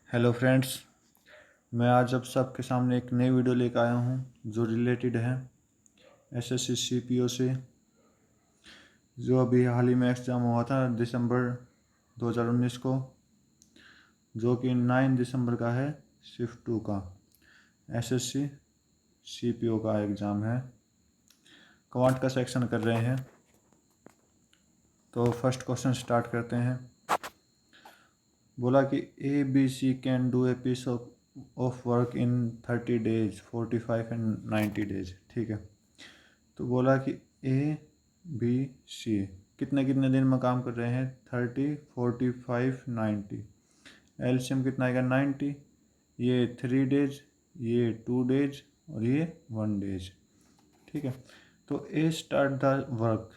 Hello friends. मैं आज अब सबके सामने एक नई वीडियो लेकर आया हूँ जो रिलेटेड है एसएससी सीपीओ से, जो अभी हाल ही में एग्ज़ाम हुआ था दिसंबर 2019 को, जो कि 9 दिसंबर का है। शिफ्ट 2 का एसएससी सीपीओ का एग्ज़ाम है। क्वांट का सेक्शन कर रहे हैं। तो फर्स्ट क्वेश्चन स्टार्ट करते हैं। बोला कि A B C can do a piece of work in 30 days 45 and 90 days. ठीक है। तो बोला कि ए बी सी कितने कितने दिन में काम कर रहे हैं, 30 45 90। एलसीएम कितना आएगा 90। ये 3 डेज, ये 2 डेज और ये 1 डेज। ठीक है। तो ए स्टार्ट द वर्क,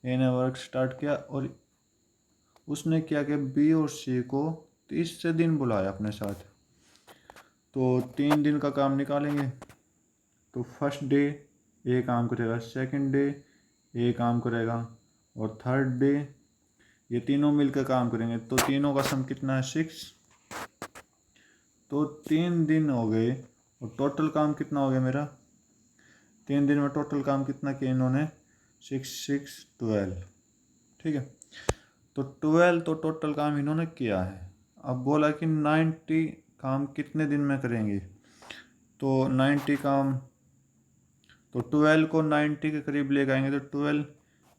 ए ने वर्क स्टार्ट किया और उसने क्या किया, बी और सी को 30 दिन बुलाया अपने साथ। तो 3 दिन का काम निकालेंगे। तो फर्स्ट डे ए काम करेगा, सेकंड डे ए काम करेगा और थर्ड डे ये तीनों मिलकर काम करेंगे। तो तीनों का सम कितना है, 6। तो 3 दिन हो गए और टोटल काम कितना हो गया मेरा, 3 दिन में टोटल काम कितना किया इन्होंने, 6 6 12। ठीक है। तो 12 तो टोटल काम इन्होंने किया है। अब बोला कि 90 काम कितने दिन में करेंगे। तो 90 काम, तो 12 को 90 के करीब ले आएंगे तो 12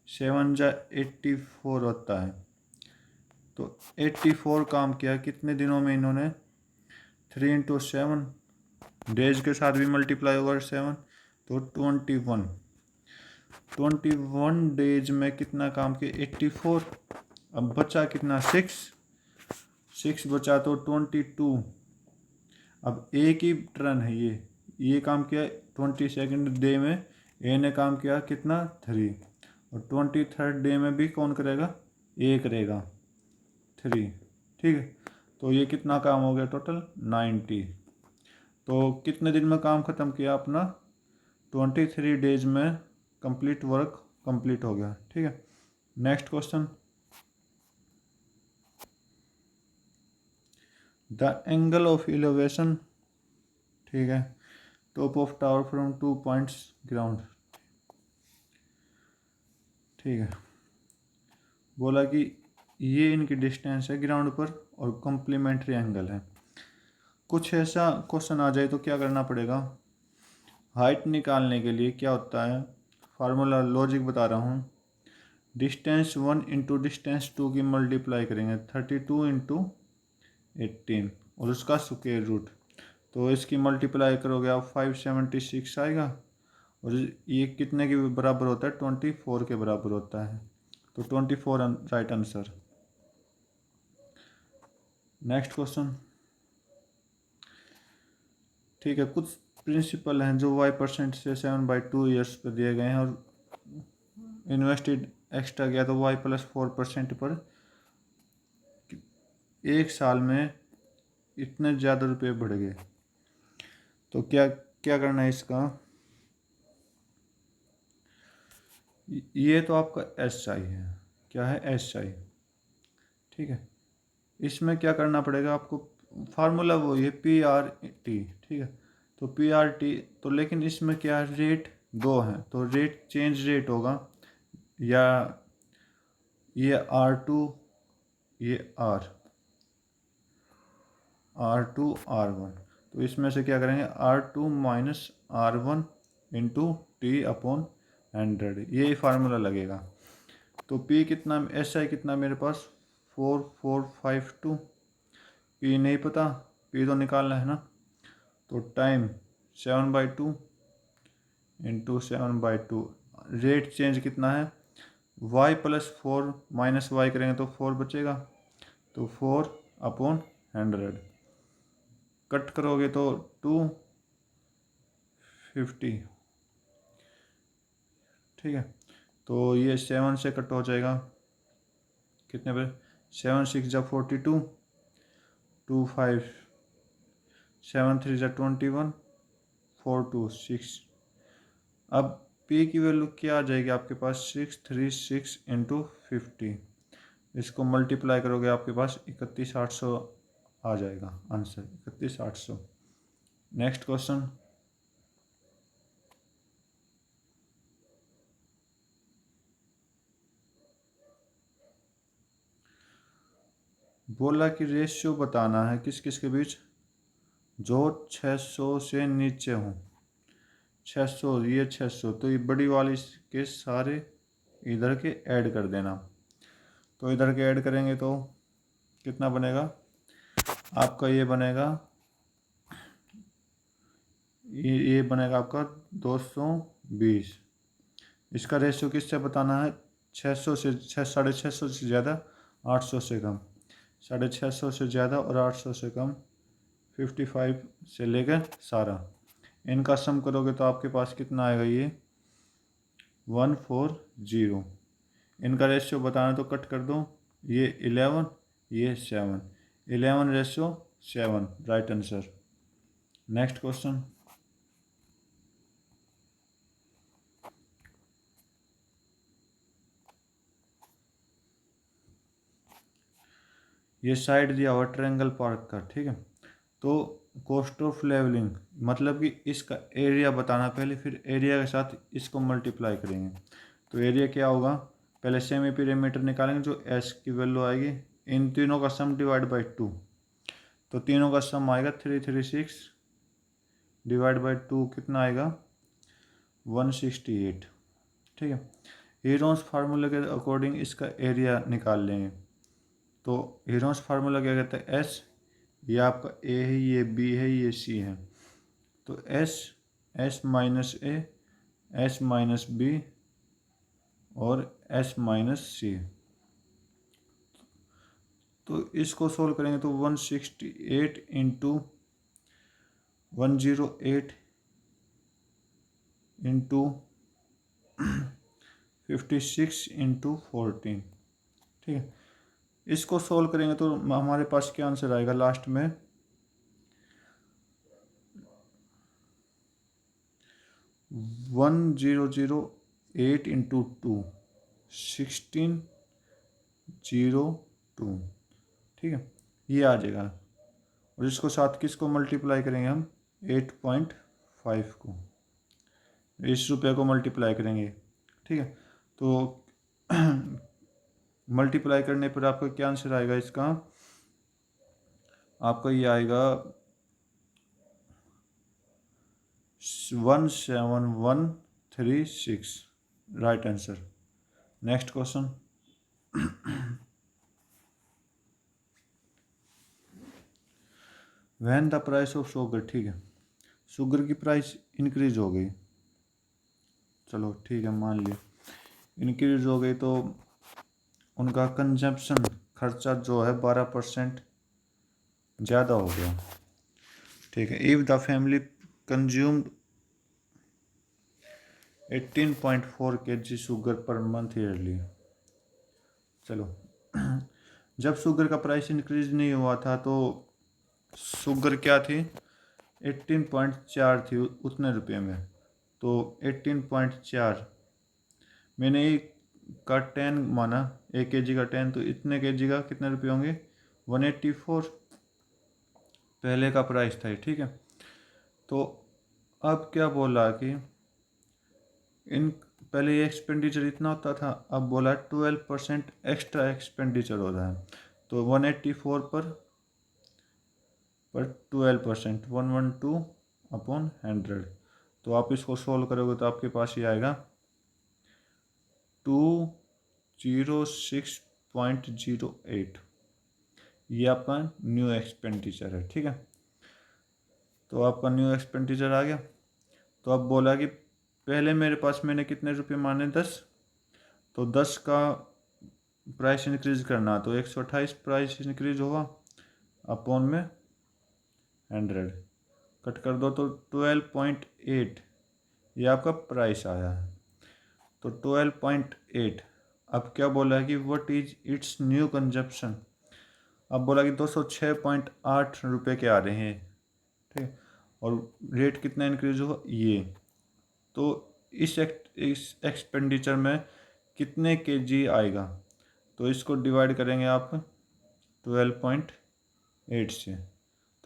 7 जा 84 होता है। तो 84 काम किया कितने दिनों में इन्होंने, 3 इंटू 7, डेज के साथ भी मल्टीप्लाई होगा 7, तो 21 डेज में कितना काम किया, 84। अब बचा कितना, 6 बचा तो 22। अब एक ही टर्न है ये काम किया 22nd डे में, ए ने काम किया कितना, 3। और 23rd डे में भी कौन करेगा, ए करेगा, 3। ठीक है। तो ये कितना काम हो गया टोटल, 90। तो कितने दिन में काम ख़त्म किया अपना, 23 डेज में कंप्लीट वर्क कंप्लीट हो गया। ठीक है। Next question, the angle of elevation, ठीक है, top of tower from 2 points ground. ठीक है। बोला कि ये इनकी डिस्टेंस है ग्राउंड पर और कॉम्प्लीमेंट्री एंगल है। कुछ ऐसा क्वेश्चन आ जाए तो क्या करना पड़ेगा, हाइट निकालने के लिए क्या होता है, फार्मूला लॉजिक बता रहा हूँ। डिस्टेंस 1 इंटू डिस्टेंस 2 की मल्टीप्लाई करेंगे, 32 इंटू 18 और उसका स्क्वायर रूट। तो इसकी मल्टीप्लाई करोगे आप 576 आएगा और ये कितने के बराबर होता है, 24 के बराबर होता है। तो 24 राइट आंसर। नेक्स्ट क्वेश्चन, ठीक है, कुछ प्रिंसिपल हैं जो y% से 7/2 ईयर्स पर दिए गए हैं और इन्वेस्टेड एक्स्ट्रा गया तो y+4% पर एक साल में इतने ज़्यादा रुपये बढ़ गए। तो क्या क्या करना है इसका, ये तो आपका SI है, क्या है, SI। ठीक है। इसमें क्या करना पड़ेगा आपको, फार्मूला वो ये PRT। ठीक है। तो PRT, तो लेकिन इसमें क्या है, रेट 2 है तो रेट चेंज रेट होगा, या ये R2 ये R2 R1। तो इसमें से क्या करेंगे, R2 minus R1 into T/100, ये फार्मूला लगेगा। तो P कितना, SI कितना मेरे पास 4452। P नहीं पता, P तो निकालना है ना। तो टाइम 7/2 इंटू 7/2, रेट चेंज कितना है, y+4 माइनस वाई करेंगे तो 4 बचेगा, तो 4/100 कट करोगे तो 250। ठीक है। तो ये 7 से कट हो जाएगा, कितने पे, 7 6 जा 42, 2 5 7 3 जा 21, 4 2 6। अब P की वैल्यू क्या आ जाएगी आपके पास, 636 इंटू 50। इसको मल्टीप्लाई करोगे आपके पास 31800 आ जाएगा आंसर 31,800। नेक्स्ट क्वेश्चन, बोला कि रेशियो बताना है किस किस के बीच जो 600 से नीचे हो। 600, ये 600, तो ये बड़ी वाली के सारे इधर के ऐड कर देना। तो इधर के ऐड करेंगे तो कितना बनेगा आपका, ये बनेगा, ये बनेगा आपका 220। इसका रेशियो किससे बताना है, 600 से 650 से ज़्यादा, 800 से कम। 650 से ज़्यादा और 800 से कम, 55 से लेकर सारा, इनका सम करोगे तो आपके पास कितना आएगा, ये 140। इनका रेशियो बताना तो कट कर दो, ये 11, ये 7, 11:7, राइट आंसर। नेक्स्ट क्वेश्चन, ये साइड दिया हुआ ट्रायंगल पार्क का, ठीक है। तो कॉस्ट ऑफ लेवलिंग मतलब कि इसका एरिया बताना पहले, फिर एरिया के साथ इसको मल्टीप्लाई करेंगे। तो एरिया क्या होगा, पहले सेमी पीरियमीटर निकालेंगे, जो एस की वैल्यू आएगी, इन तीनों का सम डिवाइड बाई 2। तो तीनों का सम आएगा 336 डिवाइड बाई 2 कितना आएगा, 168, ठीक है। हीरोन्स फार्मूले के अकॉर्डिंग इसका एरिया निकाल लेंगे। तो हीरोन्स फार्मूला क्या कहता है, एस, ये आपका ए है, ये बी है, ये सी है। तो एस, एस माइनस ए, एस माइनस बी और एस माइनस सी। तो इसको सोल्व करेंगे तो 168 इंटू 108 इंटू 56 इंटू 14, ठीक है। इसको सोल्व करेंगे तो हमारे पास क्या आंसर आएगा लास्ट में, 1008 इंटू 2, 1602, ठीक है, ये आ जाएगा। और इसको साथ किसको मल्टीप्लाई करेंगे हम, 8.5 को, इस रुपये को मल्टीप्लाई करेंगे, ठीक है। तो मल्टीप्लाई करने पर आपका क्या आंसर आएगा इसका, आपका ये आएगा 17136, right answer. Next question, when the price of sugar, ठीक है, शुगर की प्राइस इंक्रीज हो गई, चलो ठीक है मान लिया इंक्रीज हो गई, तो उनका कंजप्शन खर्चा जो है 12% ज़्यादा हो गया, ठीक है। If the family consumed 18.4 kg sugar per month yearly, चलो जब शुगर का प्राइस इंक्रीज नहीं हुआ था तो शुगर क्या थी, 18.4 थी उतने रुपये में। तो 18.4 मैंने एक का 10 माना, 1 kg का 10, तो इतने kg का कितने रुपये होंगे, 184 पहले का प्राइस था, ठीक है। तो अब क्या बोला कि इन पहले ये एक्सपेंडिचर इतना होता था, अब बोला 12% एक्स्ट्रा एक्सपेंडिचर हो रहा है। तो 184 पर 12%, 112/100। तो आप इसको सोल्व करोगे तो आपके पास ये आएगा 206.08, ये आपका न्यू एक्सपेंडिचर है, ठीक है। तो आपका न्यू एक्सपेंडिचर आ गया। तो अब बोला कि पहले मेरे पास मैंने कितने रुपये माने, 10, तो 10 का प्राइस इंक्रीज करना, तो 128 प्राइस इंक्रीज होगा अपॉन में 100, कट कर दो तो 12.8 ये आपका प्राइस आया है। तो 12.8, अब क्या बोला है कि what is it's new consumption, अब बोला कि 206.8 रुपये के आ रहे हैं, ठीक, और रेट कितना इंक्रीज होगा ये। तो इस एक्सपेंडिचर में कितने kg आएगा, तो इसको डिवाइड करेंगे आप 12.8 8 से,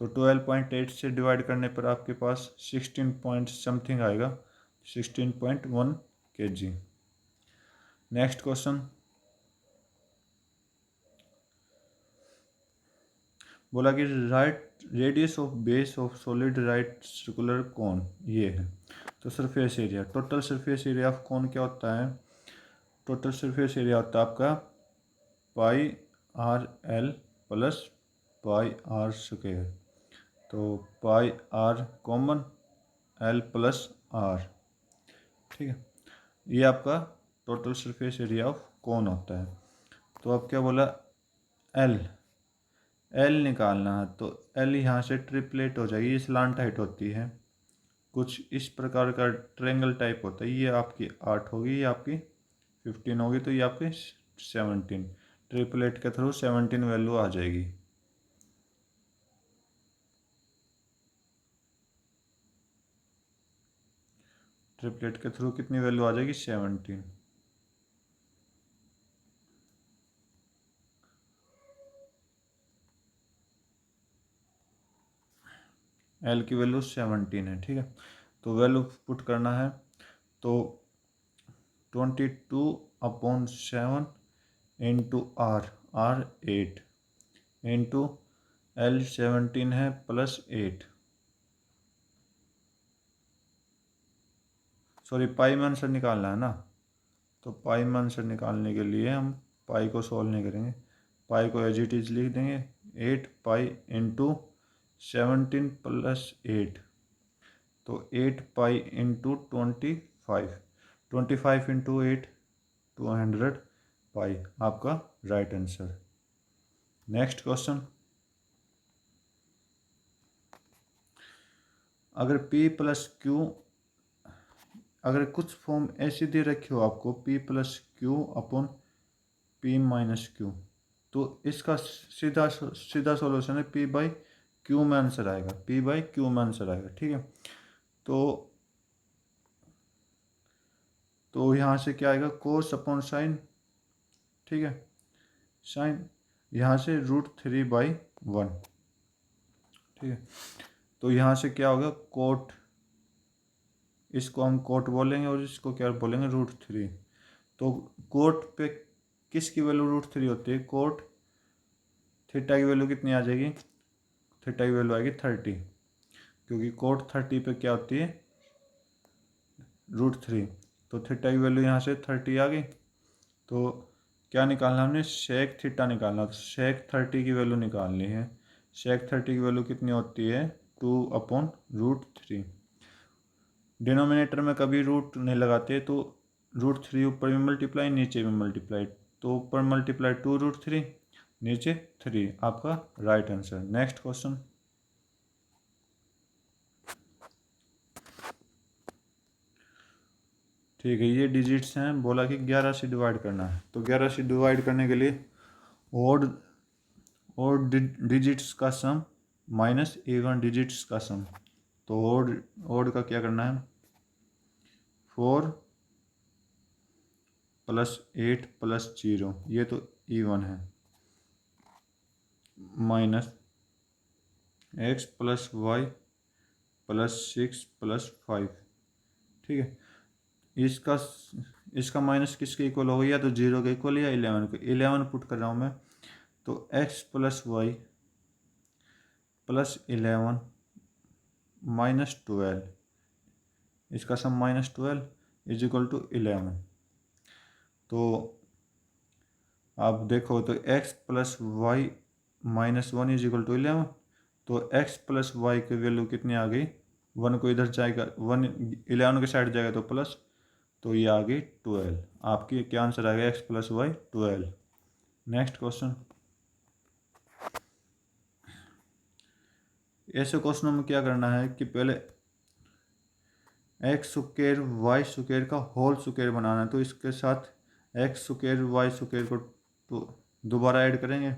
तो 12.8 से डिवाइड करने पर आपके पास 16 पॉइंट समथिंग आएगा, 16.1 kg। नेक्स्ट क्वेश्चन बोला कि right radius of base of solid right circular cone, ये है। तो surface area, total surface area of cone क्या होता है? टोटल सरफेस एरिया होता है आपका pi r l plus pi r square. तो pi r common, l plus r, ठीक है। ये आपका total surface area of cone होता है। तो अब क्या बोला, एल एल निकालना है। तो एल यहाँ से ट्रिपलेट हो जाएगी, ये स्लांट हाइट होती है, कुछ इस प्रकार का ट्रेंगल टाइप होता है। ये आपकी 8 होगी, ये आपकी 15 होगी, तो ये आपकी 17, ट्रिपलेट के थ्रू 17 वैल्यू आ जाएगी। ट्रिपलेट के थ्रू कितनी वैल्यू आ जाएगी? 17। एल की वैल्यू 17 है, ठीक है। तो वैल्यू पुट करना है, तो 22/7 इंटू आर 8 इंटू एल 17 है प्लस 8, सॉरी पाई में आंसर निकालना है ना। तो पाई में आंसर निकालने के लिए हम पाई को सॉल्व नहीं करेंगे, पाई को एज इट इज लिख देंगे। 8 पाई इंटू 17 प्लस 8, तो 8 पाई इंटू 25 इंटू 8 200 पाई, आपका राइट आंसर। नेक्स्ट क्वेश्चन, अगर P प्लस क्यू, अगर कुछ फॉर्म ऐसी दे रखी हो आपको P plus Q upon P minus Q, तो इसका सीधा सीधा सॉल्यूशन है P बाई क्यू में आंसर आएगा, P बाई क्यू में आंसर आएगा, ठीक है। तो यहाँ से क्या आएगा, कोस अपॉन साइन, ठीक है, साइन, यहाँ से √3/1, ठीक है। तो यहाँ से क्या होगा, कोट, इसको हम कोट बोलेंगे और इसको क्या बोलेंगे, √3। तो कोट पे किसकी वैल्यू √3 होती है? कोट थीटा की वैल्यू कितनी आ जाएगी? थीटा की वैल्यू आएगी 30, क्योंकि कोट 30 पे क्या होती है, √3। तो थीटा की वैल्यू यहाँ से 30 आ गई। तो क्या निकालना हमने, सेक थीटा निकालना। तो सेक 30 की वैल्यू निकालनी है। सेक 30 की वैल्यू कितनी होती है, 2/√3। डिनोमिनेटर में कभी रूट नहीं लगाते, तो √3 ऊपर भी मल्टीप्लाई नीचे भी मल्टीप्लाई, तो ऊपर मल्टीप्लाई 2√3, नीचे 3, आपका राइट आंसर। नेक्स्ट क्वेश्चन, ठीक है, ये डिजिट्स हैं, बोला कि 11 से डिवाइड करना है। तो 11 से डिवाइड करने के लिए और डिजिट्स का सम माइनस इवन डिजिट्स का सम। तो ओड का क्या करना है, 4 प्लस 8 प्लस 0, ये तो इवन है, minus x plus y plus 6 plus 5, ठीक है। इसका माइनस किसके इक्वल होगा, या तो 0 के इक्वल या 11 के। 11 पुट कर रहा हूँ मैं, तो x plus y plus 11 minus 12, इसका sum minus 12 is equal to 11। तो आप देखो, तो x plus y minus 1 is equal to 11। तो x प्लस वाई की वैल्यू कितनी आ गई, 1 को इधर जाएगा, 1 11 के साइड जाएगा तो प्लस, तो ये आ गई 12। आपकी क्या आंसर आ गया, x plus y 12। Next question, ऐसे क्वेश्चनों में क्या करना है कि पहले एक्स स्क्वायर वाई स्क्वायर का होल स्क्वायर बनाना है। तो इसके साथ एक्स स्क्वायर वाई स्क्वायर को तो दोबारा ऐड करेंगे।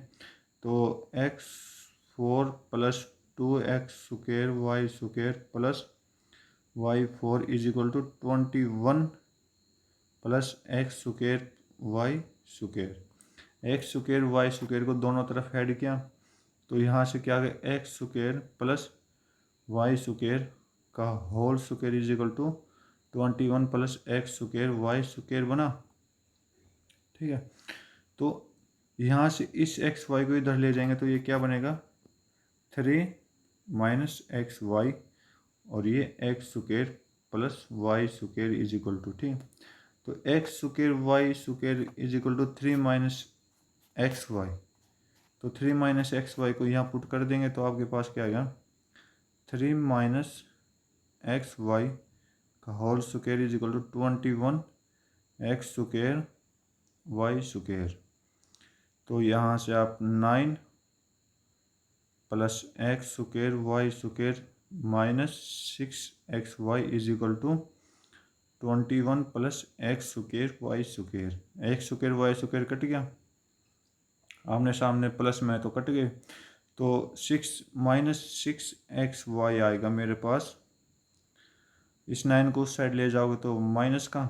तो x4 plus 2x square y square plus y4 is equal to 21 plus x square y square. X square y square को दोनों तरफ ऐड किया, तो यहाँ से क्या आ गया x square plus y square का whole square is equal to 21 plus x square y square बना। ठीक है, तो यहाँ से इस एक्स वाई को इधर ले जाएंगे तो ये क्या बनेगा 3 माइनस एक्स वाई और ये x square plus y square is equal to, ठीक, तो x square y square is equal to 3 minus x y. तो 3 माइनस एक्स वाई को यहाँ पुट कर देंगे तो आपके पास क्या आएगा 3 माइनस एक्स वाई का whole square is equal to 21 x square y square. तो यहाँ से आप 9 plus x square y square minus 6 x y is equal to 21 plus x square y square. X square y square cut गया, आमने सामने plus में तो cut गए, तो 6 माइनस 6 एक्स वाई आएगा मेरे पास। इस 9 को उस साइड ले जाओगे तो माइनस का,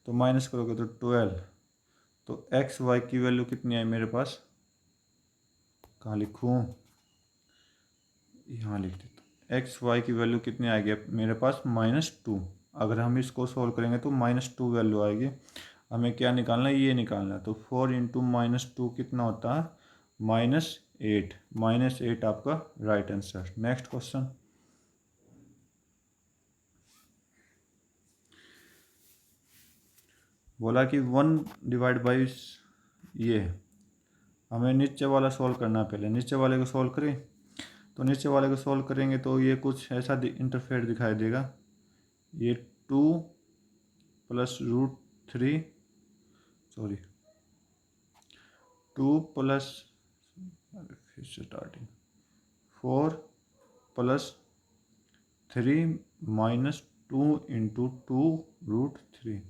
तो माइनस करोगे तो 12। तो एक्स वाई की वैल्यू कितनी आई मेरे पास, कहाँ लिखूँ, यहाँ लिख देता। एक्स वाई की वैल्यू कितनी आएगी मेरे पास -2। अगर हम इसको सोल्व करेंगे तो -2 वैल्यू आएगी। हमें क्या निकालना है, ये निकालना है। तो 4 इंटू -2 कितना होता है -8। -8 आपका राइट आंसर। नेक्स्ट क्वेश्चन, बोला कि 1 डिवाइड बाई ये, हमें नीचे वाला सॉल्व करना है। पहले नीचे वाले को सॉल्व करें, तो नीचे वाले को सॉल्व करेंगे तो ये कुछ ऐसा इंटरफेयर दिखाई देगा। ये 2 प्लस √3 सॉरी 2 प्लस फिर से स्टार्टिंग 4 प्लस 3 माइनस 2 इंटू 2√3,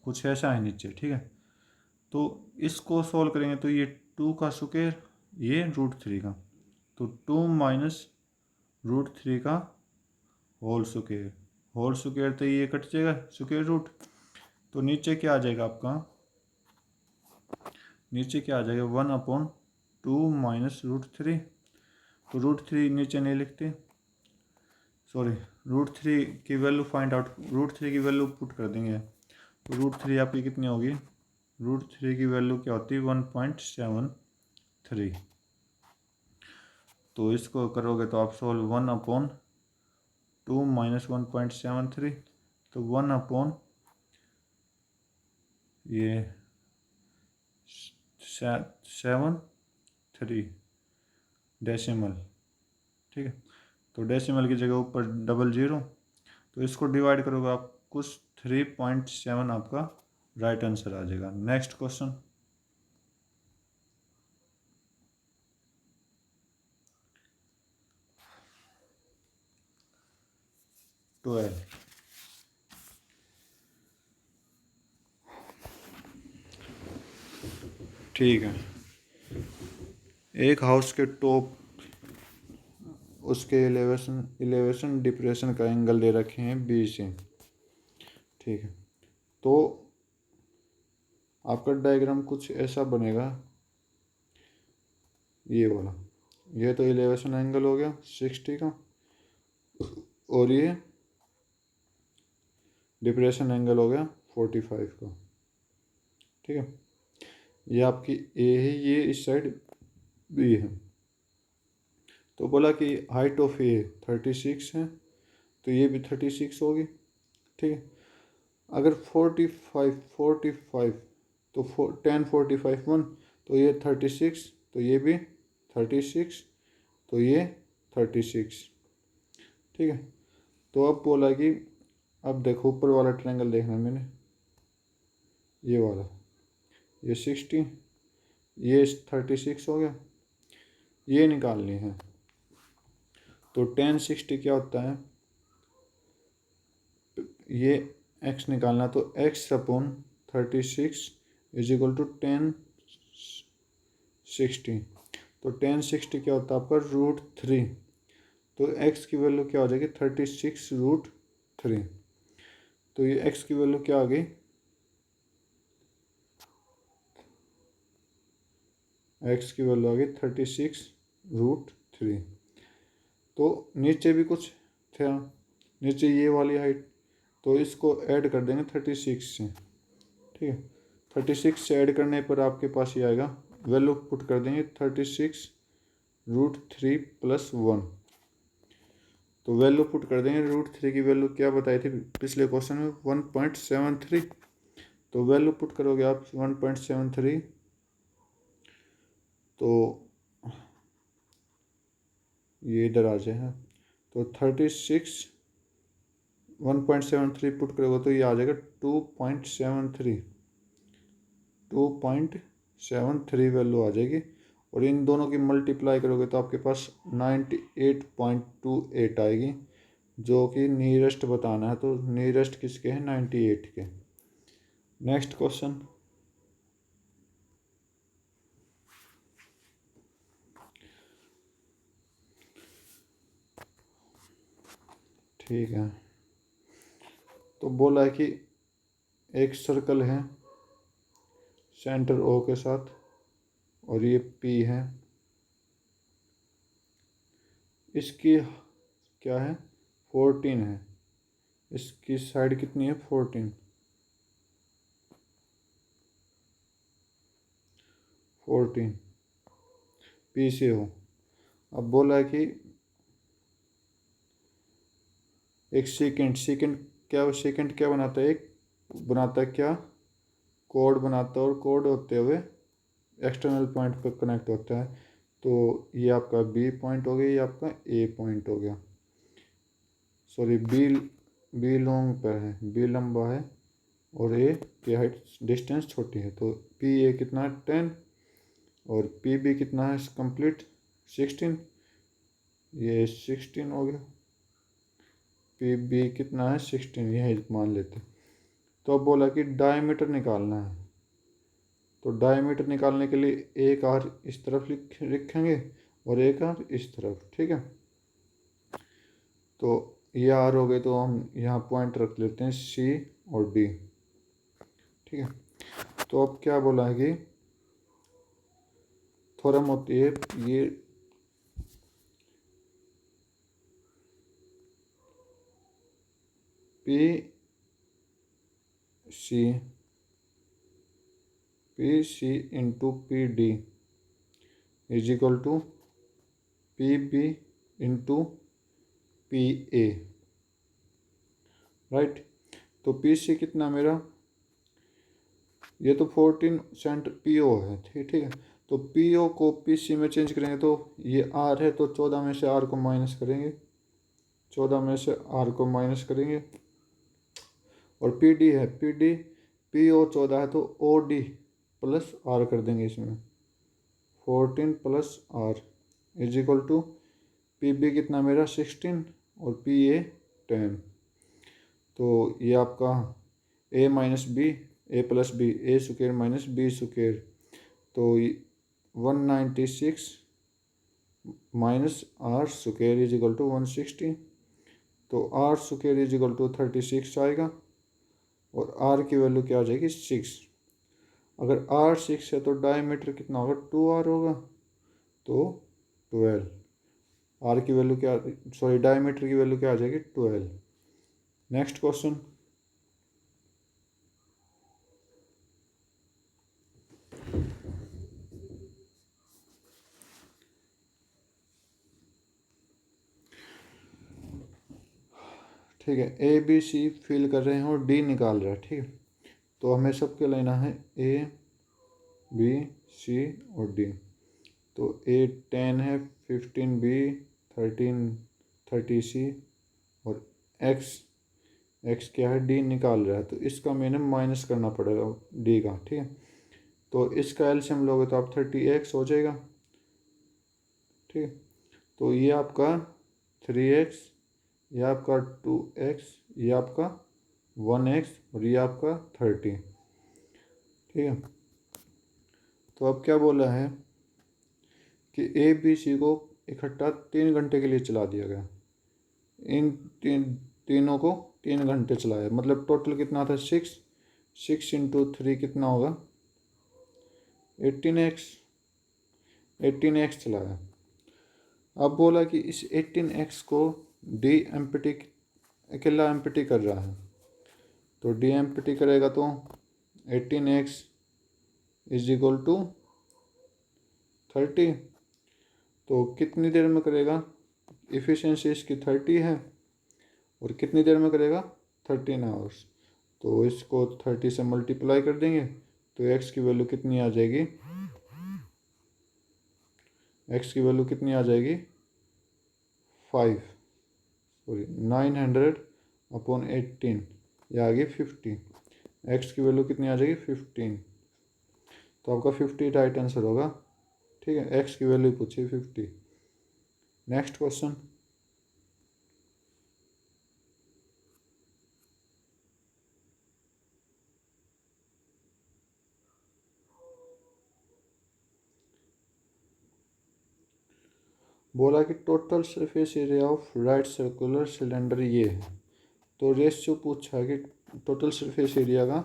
कुछ ऐसा है नीचे। ठीक है, तो इसको सॉल्व करेंगे तो ये 2 का स्क्वायर, ये √3 का, तो 2 माइनस √3 का होल स्क्वायर। होल स्क्वायर तो ये कट जाएगा स्क्वायर रूट, तो नीचे क्या आ जाएगा आपका, नीचे क्या आ जाएगा 1/2 माइनस √3। तो √3 नीचे नहीं लिखते, सॉरी √3 की वैल्यू फाइंड आउट, √3 की वैल्यू पुट कर देंगे। तो √3 आपकी कितनी होगी, √3 की वैल्यू क्या होती है 1.73। तो इसको करोगे तो आप सोल्व 1/2 माइनस 1.73, तो 1/ ये 7.3 डेसिमल। ठीक है, तो डेसिमल की जगह ऊपर 00, तो इसको डिवाइड करोगे आप कुछ 3.7 आपका राइट आंसर आ जाएगा। नेक्स्ट क्वेश्चन, ठीक है, एक हाउस के टॉप उसके एलिवेशन डिप्रेशन का एंगल दे रखे हैं 20 से। ठीक है, तो आपका डायग्राम कुछ ऐसा बनेगा, ये वाला, ये तो एलिवेशन एंगल हो गया 60 का, और ये डिप्रेशन एंगल हो गया 45 का। ठीक है, ये आपकी ए है, ये इस साइड बी है। तो बोला कि हाइट ऑफ ए 36 है, तो ये भी 36 होगी। ठीक है, अगर 45 तो 10 45 1, तो ये 36, तो ये भी 36, तो ये 36। ठीक है, तो अब बोला कि अब देखो ऊपर वाला ट्रायंगल देखना मैंने, ये वाला, ये 60, ये 36 हो गया, ये निकालनी है। तो 10 60 क्या होता है, ये x निकालना, तो x/36 इज इक्वल टू 10 60। तो 10 60 क्या होता है आपका √3, तो x की वैल्यू क्या हो जाएगी 36√3। तो ये x की वैल्यू क्या आ गई एक्स की वैल्यू आ गई 36√3। तो नीचे भी कुछ था, नीचे ये वाली हाइट, तो इसको ऐड कर देंगे 36 से। ठीक है, 36 से ऐड करने पर आपके पास ये आएगा, वैल्यू पुट कर देंगे 36√3 + 1। तो वैल्यू पुट कर देंगे, √3 की वैल्यू क्या बताई थी पिछले क्वेश्चन में, 1.73। तो वैल्यू पुट करोगे आप 1.73, तो ये इधर आ जाएगा। तो 1.73 पुट करोगे तो ये आ जाएगा 2.73 वैल्यू आ जाएगी। और इन दोनों की मल्टीप्लाई करोगे तो आपके पास 98.28 आएगी, जो कि नियरेस्ट बताना है। तो नियरेस्ट किसके हैं, 98 के। नेक्स्ट क्वेश्चन, ठीक है। तो बोला है कि एक सर्कल है सेंटर ओ के साथ, और ये पी है, इसकी क्या है 14 है, इसकी साइड कितनी है 14 पी से हो। अब बोला है कि एक सेकंड क्या बनाता है, एक बनाता है क्या, कोड बनाता है, और कोड होते हुए एक्सटर्नल पॉइंट पर कनेक्ट होता है। तो ये आपका बी पॉइंट हो गया, ये आपका ए पॉइंट हो गया। सॉरी, बी लॉन्ग पर है, बी लंबा है और ए की हाइट डिस्टेंस छोटी है। तो पी ए कितना है 10, और पी बी कितना है कंप्लीट 16, ये 16 हो गया। पी बी कितना है 16, यही मान लेते। तो अब बोला कि डायमीटर निकालना है। तो डायमीटर निकालने के लिए एक आर इस तरफ लिखेंगे और एक आर इस तरफ। ठीक है, तो ये आर हो गए, तो हम यहाँ पॉइंट रख लेते हैं सी और डी। ठीक है, तो अब क्या बोला है कि थ्योरम होती है ये, P C into P D is equal to P B into P A. Right, तो पी सी कितना मेरा, ये तो 14 सेंटर पी ओ है। ठीक है, तो पी ओ को पी सी में चेंज करेंगे तो ये आर है, तो 14 में से आर को माइनस करेंगे, 14 में से आर को माइनस करेंगे। और पी डी है, पी ओ 14 है, तो ओ डी प्लस आर कर देंगे इसमें, 14 + r is equal to P B कितना मेरा 16 और पी ए 10। तो ये आपका a minus b, A plus b, a square minus b square, तो 196 minus r square is equal to 160। तो r square is equal to 36 आएगा, और आर की वैल्यू क्या आ जाएगी 6। अगर आर 6 है तो डायमीटर कितना होगा 2r होगा, तो 12। आर की वैल्यू क्या, सॉरी डायमीटर की वैल्यू क्या आ जाएगी 12। नेक्स्ट क्वेश्चन, ठीक है, ए बी सी फिल कर रहे हैं और डी निकाल रहा है। ठीक है, तो हमें सबके लेना है ए बी सी और डी। तो ए 10 है, 15 बी, 13 30 सी, और एक्स क्या है डी निकाल रहा है, तो इसका मैंने माइनस करना पड़ेगा डी का। ठीक है, तो इसका एलसीएम लोगे तो आप 30x हो जाएगा। ठीक है, तो ये आपका 3x, ये आपका 2x, ये आपका 1x, और ये आपका 30। ठीक है, तो अब क्या बोला है कि ए बी सी को इकट्ठा 3 घंटे के लिए चला दिया गया। इन तीनों को 3 घंटे चलाया, मतलब टोटल कितना था 6 × 3 कितना होगा 18x। 18x चलाया। अब बोला कि इस 18x को डी एम्प्टी अकेला एम्प्टी कर रहा है, तो डी एम्प्टी करेगा तो 18x इज इक्वल टू 30। तो कितनी देर में करेगा, इफ़िशियंसी इसकी 30 है और कितनी देर में करेगा 13 आवर्स। तो इसको 30 से मल्टीप्लाई कर देंगे तो x की वैल्यू कितनी आ जाएगी, x की वैल्यू कितनी आ जाएगी 900 अपॉन 18, यह आ गई 50। x की वैल्यू कितनी आ जाएगी 15, तो आपका 50 राइट आंसर होगा। ठीक है, x की वैल्यू पूछी 50। नेक्स्ट क्वेश्चन, बोला कि total surface area of right circular cylinder ये है। तो रेशियो पूछा है कि टोटल सरफेस एरिया का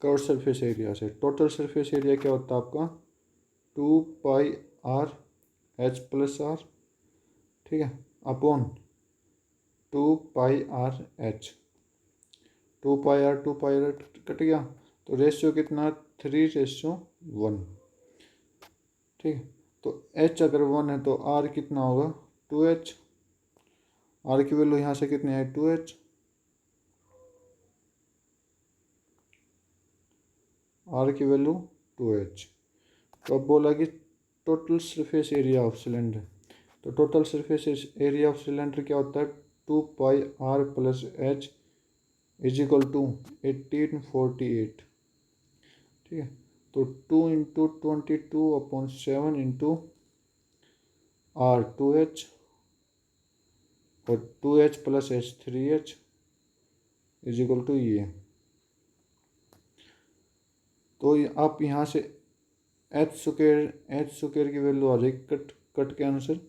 कर्व सरफेस एरिया से। टोटल सरफेस एरिया क्या होता है आपका 2πr(h+r), ठीक है, अपॉन 2πr(h). 2πr कट गया, तो रेशियो कितना 3:1। ठीक है, तो h अगर 1 है तो r कितना होगा 2h। r की वैल्यू यहाँ से कितनी है 2h, r की वैल्यू 2h। तो अब बोला कि total surface area of cylinder, तो total surface area of cylinder क्या होता है 2πr+h इज इक्वल टू 1848। ठीक है, तो 2×22/7 2h और 2h+h 3h is equal to ये। तो आप यहाँ से h² की वैल्यू आ जाएगी कट के आंसर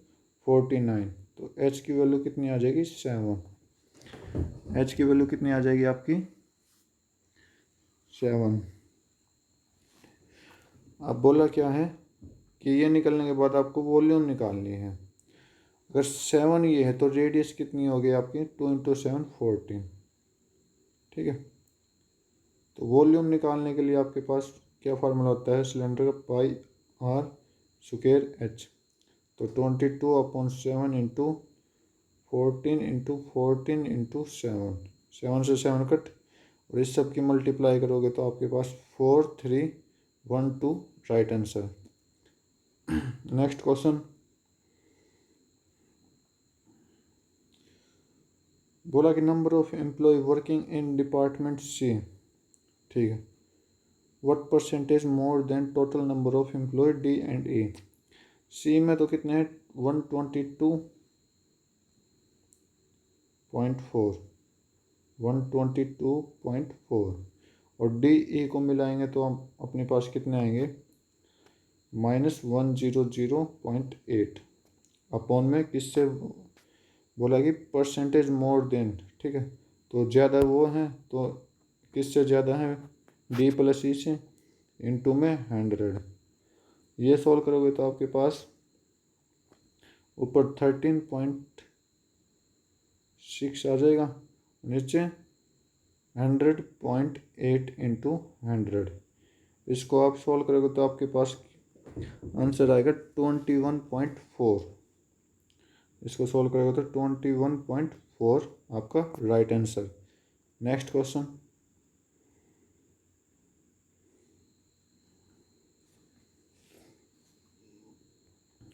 49। तो h की वैल्यू कितनी आ जाएगी 7। h की वैल्यू कितनी आ जाएगी आपकी 7। अब बोला क्या है कि ये निकलने के बाद आपको वॉल्यूम निकालनी है। अगर 7 ये है तो रेडियस कितनी होगी आपकी 2×7 14। ठीक है, तो वॉल्यूम निकालने के लिए आपके पास क्या फार्मूला होता है सिलेंडर का πr²h। तो 22/7 इंटू 14 7 से 7 कट, और इस सब की मल्टीप्लाई करोगे तो आपके पास 4312 राइट आंसर। नेक्स्ट क्वेश्चन, बोला कि number of employ working in department C, ठीक है, what percentage more than total number of employ D and E. C में तो कितने हैं 122.4 और डी ई को मिलाएंगे तो हम अपने पास कितने आएंगे -100.8 अपॉन में किससे बोला कि परसेंटेज मोर देन। ठीक है, तो ज़्यादा वो हैं तो किससे ज़्यादा है D+E से, इंटू में 100। ये सॉल्व करोगे तो आपके पास ऊपर 13.6 आ जाएगा, नीचे 100.8 इंटू 100। इसको आप सॉल्व करोगे तो आपके पास आंसर आएगा 21.4। इसको सॉल्व करोगे तो 21.4 आपका राइट आंसर। नेक्स्ट क्वेश्चन,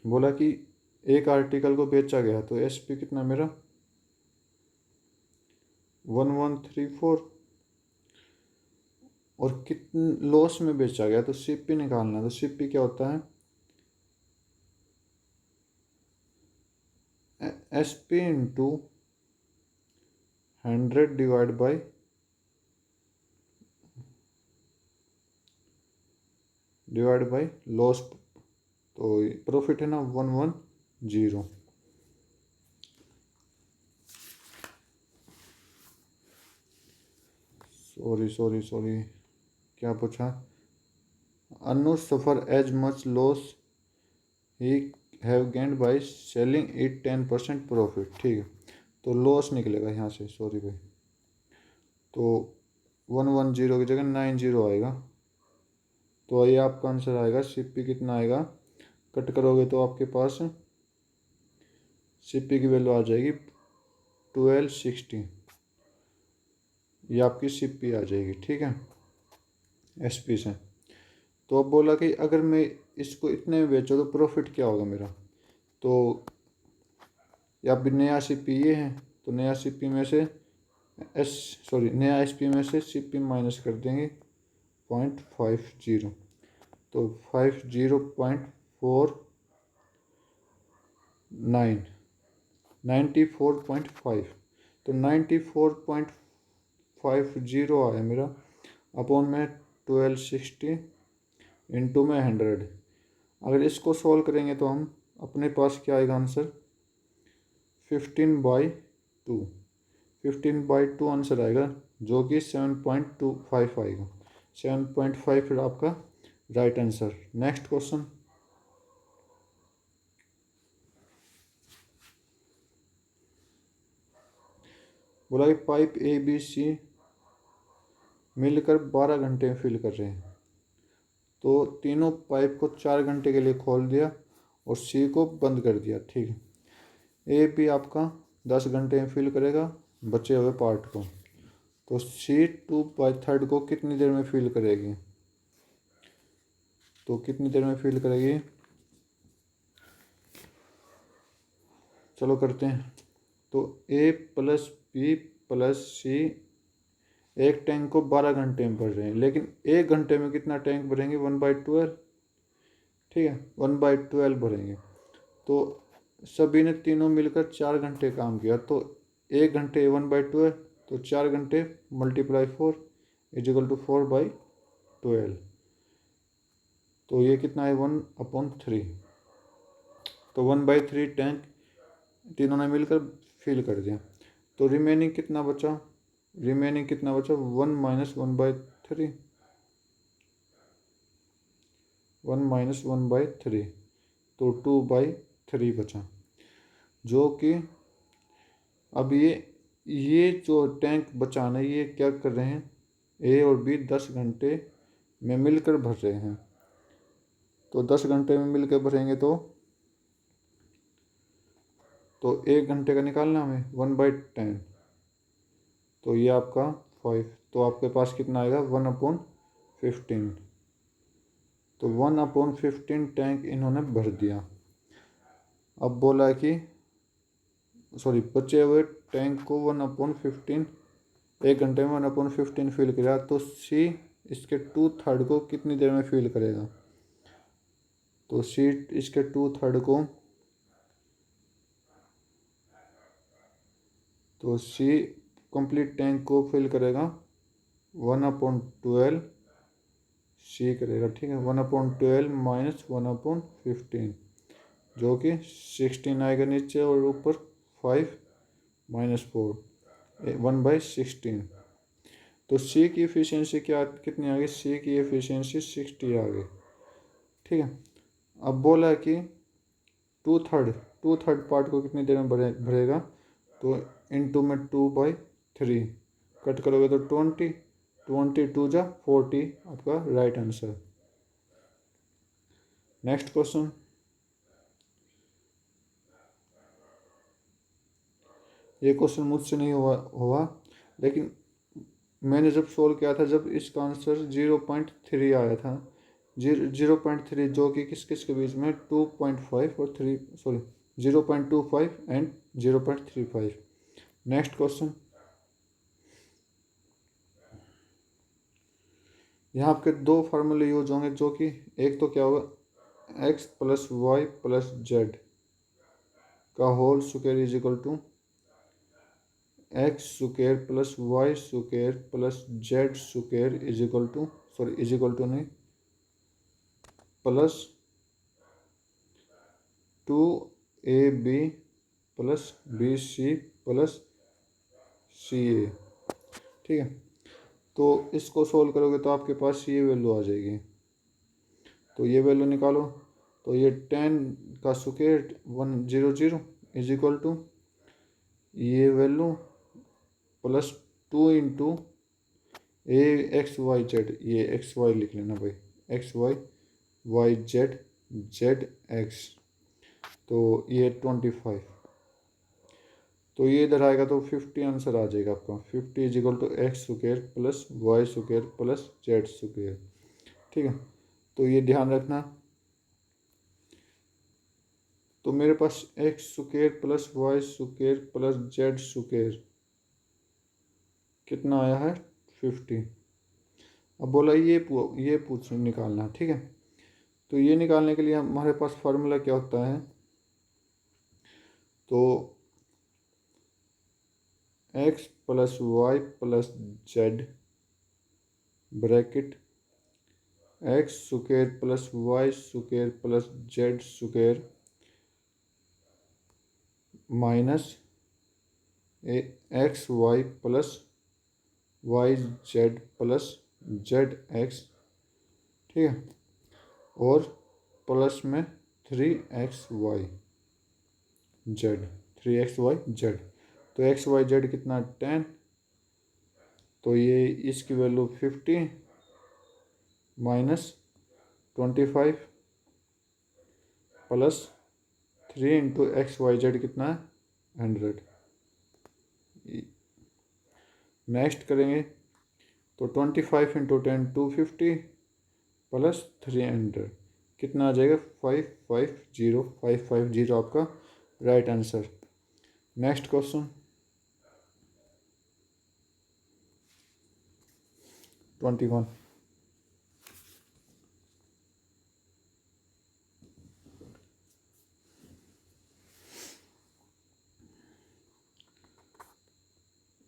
बोला कि एक आर्टिकल को बेचा गया तो SP कितना मेरा 1134 और कितने लॉस में बेचा गया तो CP निकालना है। तो CP क्या होता है SP into 100 divide by loss. तो प्रॉफिट है ना 110। सॉरी क्या पूछा, Anu suffer as much loss he have gained by selling it 10% profit. ठीक है, तो लॉस निकलेगा यहाँ से, सॉरी भाई। तो 110 की जगह 90 आएगा। तो ये आपका आंसर आएगा। सीपी कितना आएगा, कट करोगे तो आपके पास सीपी की वैल्यू आ जाएगी 1260। ये आपकी सीपी आ जाएगी। ठीक है, एसपी से। तो अब बोला कि अगर मैं इसको इतने में बेचूँ तो प्रॉफिट क्या होगा मेरा। तो या भी नया सीपी ये है, तो नया सीपी में से नया एसपी में से सीपी माइनस कर देंगे 0.50। तो 50.49 94.5। तो 94.50 आया मेरा अपॉन में 1260 इंटू में 100। अगर इसको सॉल्व करेंगे तो हम अपने पास क्या आएगा आंसर 15/2। 15/2 आंसर आएगा, जो कि 7.25 आएगा। 7.5 फिर आपका राइट आंसर। Next question. बोला कि पाइप ए बी सी मिलकर 12 घंटे में फिल कर रहे हैं। तो तीनों पाइप को 4 घंटे के लिए खोल दिया और सी को बंद कर दिया। ठीक है, ए भी आपका 10 घंटे में फिल करेगा बचे हुए पार्ट को। तो सी 2/3 को कितनी देर में फिल करेगी। तो कितनी देर में फिल करेगी, चलो करते हैं। तो ए प्लस बी प्लस सी एक टैंक को 12 घंटे में भर रहे हैं, लेकिन 1 घंटे में कितना टैंक भरेंगे 1/12। ठीक है, 1/12 भरेंगे। तो सभी ने तीनों मिलकर 4 घंटे काम किया। तो 1 घंटे 1/12, तो 4 घंटे मल्टीप्लाई 4 इजिकल टू 4/12। तो ये कितना है 1/3। तो 1/3 टैंक तीनों ने मिलकर फिल कर दिया। तो रिमेनिंग कितना बचा, 1 माइनस 1/3। 1 माइनस 1/3, तो 2/3 बचा। जो कि अब ये जो टैंक बचाना है ये क्या कर रहे हैं, ए और बी 10 घंटे में मिलकर भर रहे हैं। तो 10 घंटे में मिलकर भरेंगे तो 1 घंटे का निकालना हमें 1/10। तो ये आपका 5। तो आपके पास कितना आएगा 1/15। तो 1/15 टैंक इन्होंने भर दिया। अब बोला है कि बचे हुए टैंक को 1/15 1 घंटे में 1/15 फिल किया। तो सी इसके 2/3 को कितनी देर में फिल करेगा। तो सी इसके 2/3 को, तो सी कंप्लीट टैंक को फिल करेगा 1/12 सी करेगा। ठीक है, 1/12 माइनस 1/15, जो कि 16 आएगा नीचे और ऊपर 5 माइनस 4 1/16। तो सी की एफिशिएंसी कितनी आ गई, सी की एफिशिएंसी 60 आ गई। ठीक है, अब बोला है कि 2/3 पार्ट को कितनी देर में भरेगा। तो इनटू में 2/3 कट करोगे तो 20 2 जा 40 आपका राइट आंसर। Next question. ये क्वेश्चन मुझसे नहीं हुआ लेकिन मैंने जब सोल्व किया था जब इसका आंसर 0.3 आया था। 0.3 जो कि किस किस के बीच में 2.5 और 3 सॉरी 0.25 एंड 0.35। Next question. यहाँ आपके दो फार्मूले यूज होंगे, जो कि एक तो क्या होगा x plus y plus z का whole square is equal to x square plus y square plus z square is equal to नहीं plus 2ab plus bc plus ca। ठीक है, तो इसको सोल्व करोगे तो आपके पास ये वैल्यू आ जाएगी। तो ये वैल्यू निकालो। तो ये 10 का स्क्वायर 100 इज इक्वल टू ये value plus 2 into a x y z, ये एक्स वाई लिख लेना भाई, x y y z z x, तो ये 25, तो ये इधर आएगा तो 50 आंसर आ जाएगा आपका। 50 is equal to x square plus y square plus z square. ठीक है, तो ये ध्यान रखना। तो मेरे पास x square plus y square plus z square कितना आया है 50। अब बोला ये पूछ निकालना है। ठीक है, तो ये निकालने के लिए हमारे पास फार्मूला क्या होता है, तो x plus y plus z bracket x square plus y square plus z square minus x y plus y z plus z x. ठीक है, और प्लस में 3xy जेड, 3xy जेड, तो एक्स वाई जेड कितना 10, तो ये इसकी value 50 minus 25 plus 3 into x y z कितना है 100। नेक्स्ट करेंगे तो 25 इंटू 10 250 प्लस 300 कितना आ जाएगा 550 आपका राइट आंसर। Next question 21।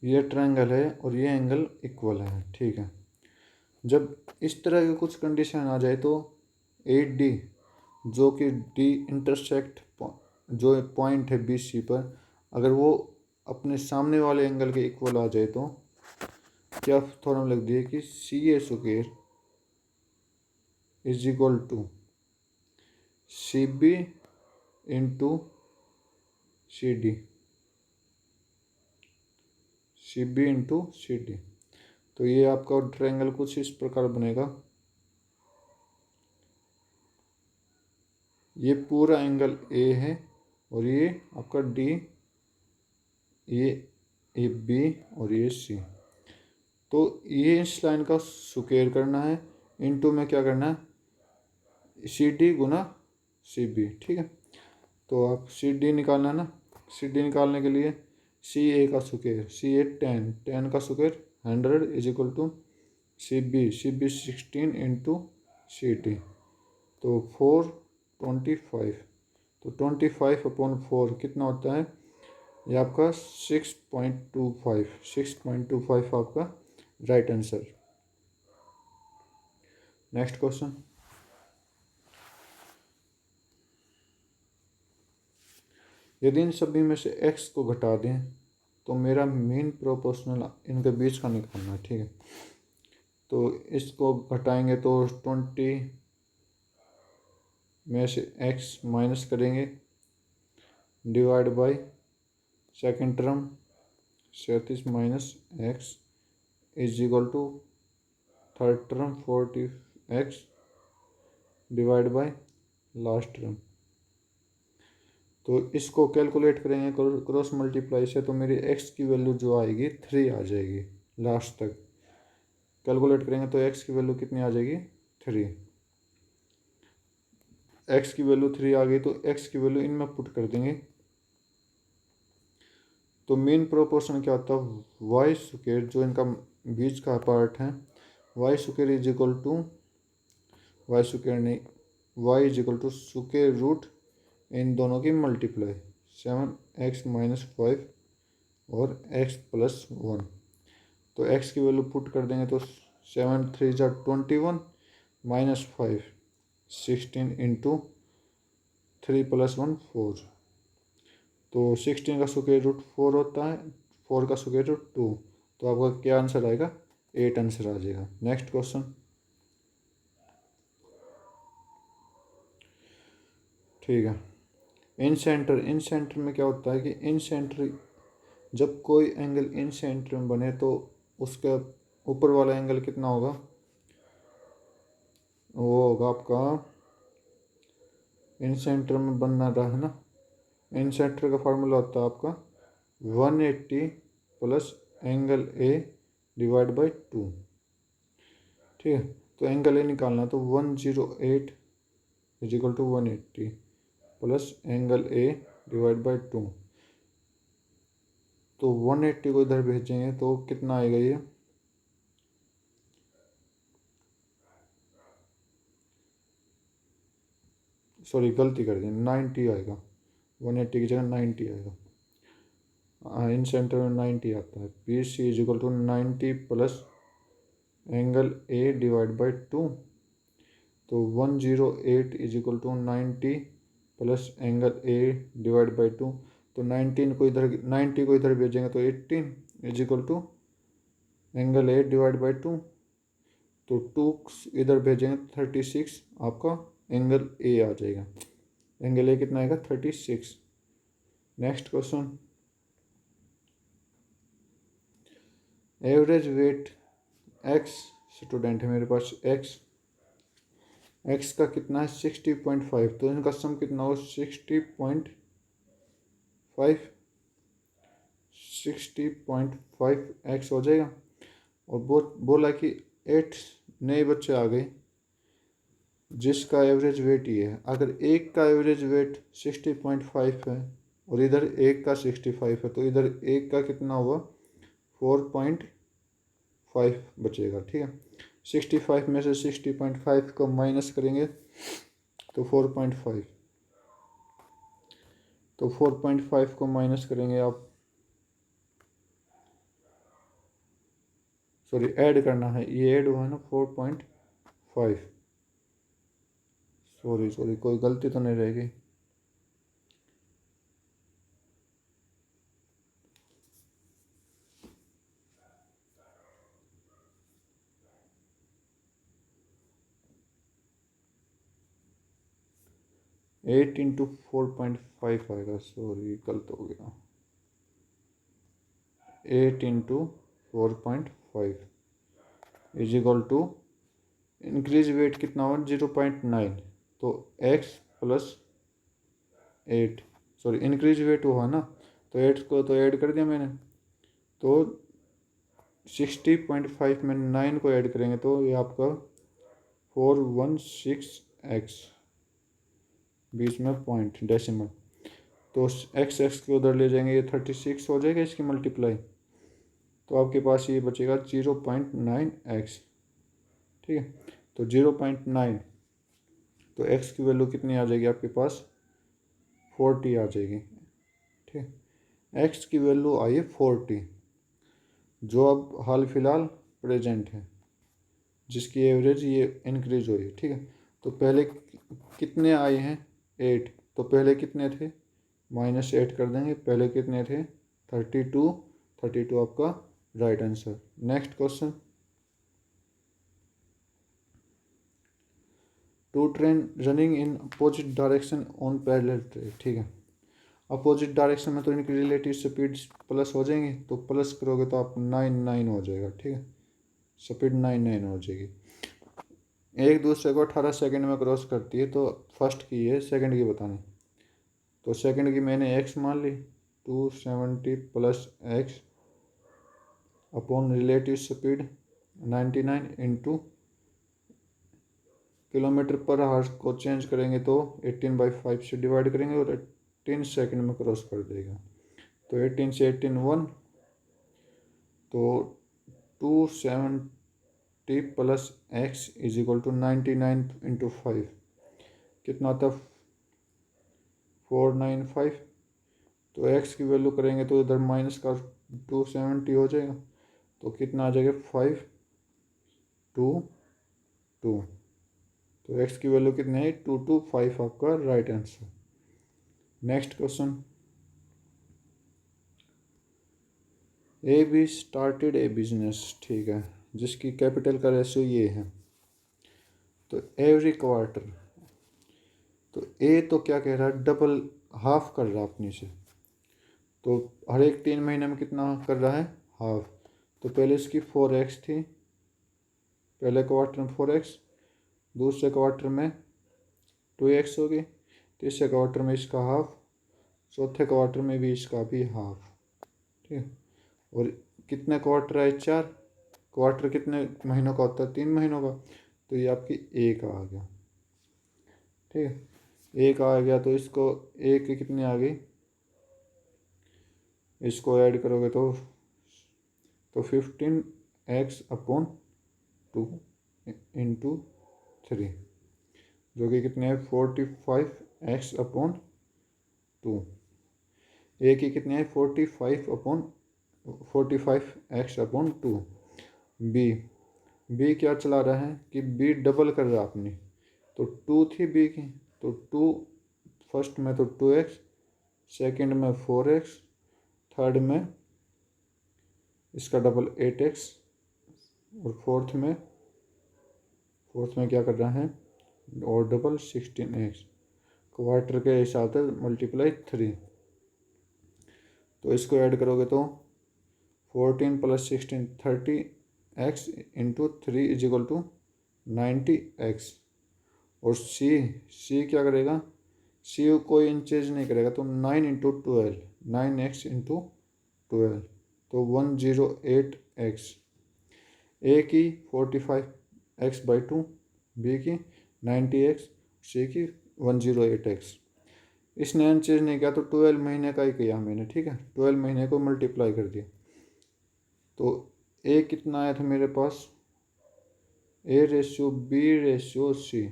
ये ट्रायंगल है और ये एंगल इक्वल है। ठीक है, जब इस तरह की कुछ कंडीशन आ जाए तो 8D जो कि डी इंटरसेक्ट जो पॉइंट है BC पर, अगर वो अपने सामने वाले एंगल के इक्वल आ जाए तो क्या थ्योरम लिख दिए कि CA square is equal to CB into CD, CB into CD। तो ये आपका ट्रायंगल कुछ इस प्रकार बनेगा, ये पूरा एंगल A है और ये आपका D, ये B और ये C। तो ये इस लाइन का स्क्वायर करना है, इनटू में क्या करना है CD गुना CB। ठीक है, तो आप CD निकालना है ना, CD निकालने के लिए CA का स्क्वायर, CA 10 का square 100 is equal to CB 16 into CD, तो 425, तो 25 अपॉन 4 कितना होता है, ये आपका 6.25 आपका राइट आंसर। नेक्स्ट क्वेश्चन, यदि इन सभी में से x को घटा दें तो मेरा मीन प्रोपोर्शनल इनके बीच का निकालना है। ठीक है, तो इसको घटाएंगे तो 20 में से x माइनस करेंगे divide by second term 37 minus x is equal to third term 40x divide by last term. तो इसको कैलकुलेट करेंगे क्रॉस मल्टीप्लाई से, तो मेरी x की वैल्यू जो आएगी 3 आ जाएगी। लास्ट तक कैलकुलेट करेंगे तो x की वैल्यू कितनी आ जाएगी 3, x की वैल्यू 3 आ गई तो x की वैल्यू इनमें पुट कर देंगे, तो मेन प्रोपोर्शन क्या होता है वाई स्क्वायर, जो इनका बीच का पार्ट है y square is equal to, y square नहीं, y is equal to square root इन दोनों की मल्टीप्लाई 7x माइनस 5 और x प्लस 1। तो x की वैल्यू पुट कर देंगे तो 7 3 जा 21 माइनस 5 16 इंटू 3 प्लस 1 4, तो 16 का स्क्वायर रूट 4 होता है, 4 का स्क्वायर रूट 2, तो आपका क्या आंसर आएगा 8 आंसर आ जाएगा। नेक्स्ट क्वेश्चन ठीक है। इन सेंटर में क्या होता है कि इन सेंटर, जब कोई एंगल इन सेंटर में बने तो उसका ऊपर वाला एंगल कितना होगा, वो होगा आपका, इन सेंटर में बनना रहा है ना, इन सेंटर का फार्मूला होता है आपका 180 plus angle A divide by 2। ठीक है, तो एंगल ए निकालना तो 108 is equal to 180 plus angle A divide by 2। तो 180 को इधर भेजेंगे तो कितना आएगा ये, सॉरी गलती कर दी, 90 आएगा, 180 की जगह 90 आएगा। इन सेंटर में 90 आता है। P C is equal to 90 plus angle A divide by 2। तो 108 is equal to 90 plus angle A divide by 2। तो 90 को इधर भेजेंगे तो 18 is equal to angle A divide by 2। तो 2 इधर भेजेंगे 36, आपका एंगल ए आ जाएगा। एंगल ए कितना आएगा, 36। Next question, average weight x, student है मेरे पास एक्स का कितना है 60.5, तो इनका सम कितना हो 60.5 एक्स हो जाएगा। और बोला कि 8 नए बच्चे आ गए जिसका एवरेज वेट ये है। अगर एक का एवरेज वेट 60.5 है और इधर एक का 65 है तो इधर एक का कितना होगा 4.5 बचेगा। ठीक है, 65 में से 60.5 को माइनस करेंगे तो 4.5, तो 4.5 को माइनस करेंगे आप, सॉरी ऐड करना है, ये ऐड हुआ है ना 4.5, सॉरी कोई गलती तो नहीं रहेगी। एट इंटू 4.5 आएगा, सॉरी गलत हो गया, 8 into 4.5 is equal to increase weight कितना हुआ 0.9, तो x plus 8, sorry increase weight हुआ ना, तो 8 को तो ऐड कर दिया मैंने, तो 60.5 में 9 को ऐड करेंगे तो ये आपका 416x, बीच में पॉइंट डेसिमल, तो x के उधर ले जाएंगे, ये 36 हो जाएगा इसकी मल्टीप्लाई, तो आपके पास ये बचेगा 0.9x। ठीक है, तो 0.9, तो x की वैल्यू कितनी आ जाएगी आपके पास 40 आ जाएगी। ठीक, x की वैल्यू आई है 40, जो अब हाल फिलहाल प्रेजेंट है, जिसकी एवरेज ये इंक्रीज हुई है। ठीक है, तो पहले कितने आए हैं 8, तो पहले कितने थे -8 कर देंगे, पहले कितने थे 32 आपका right answer. Next question, 2 train running in opposite direction on parallel track. ठीक है, अपोजिट डायरेक्शन में तो इनकी रिलेटिव स्पीड प्लस हो जाएंगी, तो प्लस करोगे तो आप 9 हो जाएगा। ठीक है, स्पीड 9 हो जाएगी। एक दूसरे को 18 सेकंड में क्रॉस करती है, तो फर्स्ट की है, सेकंड की बतानी, तो सेकंड की मैंने x मान ली 270 plus x upon relative speed 99 into kilometre per hour को चेंज करेंगे तो 18/5 से डिवाइड करेंगे और 18 सेकंड में क्रॉस कर देगा, तो 18 से 18 1, तो 270 plus x is equal to 99 into 5 कितना आता 495, तो x की वैल्यू करेंगे तो इधर माइनस का 270 हो जाएगा, तो कितना आ जाएगा 522, तो x की वैल्यू कितनी है 225 आपका right answer. Next question, A be started A business. ठीक है, जिसकी कैपिटल का रेशियो ये है, तो एवरी क्वार्टर, तो ए तो क्या कह रहा है, डबल हाफ कर रहा है अपनी से, तो हर एक 3 महीने में कितना कर रहा है, हाफ। तो पहले इसकी 4x थी, पहले क्वार्टर में 4x, दूसरे क्वार्टर में 2x होगी, तीसरे क्वार्टर में इसका हाफ, चौथे क्वार्टर में भी इसका भी हाफ। ठीक है, और कितने क्वार्टर है, 4। क्वार्टर कितने महीनों का होता है, 3 महीनों का, तो ये आपकी एक आ गया। ठीक है, एक आ गया, तो इसको एक कितनी आ गई, इसको ऐड करोगे तो 15x/2 इंटू 3, जो कि कितने है 45x/2। ए की कितनी है 45x/2। बी क्या चला रहा है कि बी डबल कर रहा है अपनी, तो 2 थी बी की, तो 2 फर्स्ट में तो 2x, सेकंड में 4x, थर्ड में इसका डबल 8x, और फोर्थ में क्या कर रहा है, और डबल 16x, क्वार्टर के हिसाब से मल्टीप्लाई 3। तो इसको ऐड करोगे तो 14 + 16 30x इंटू 3 = 90x। और सी क्या करेगा, सी कोई इंचेज नहीं करेगा, तो 9 × 12, 9x इंटू 12, तो 108x। ए की 45x/2, बी की 90x, सी की 108x। इसने अनचेंज नहीं किया, तो 12 महीने का ही किया मैंने। ठीक है, 12 महीने को मल्टीप्लाई कर दिया, तो ए कितना आया था मेरे पास, A/B/C,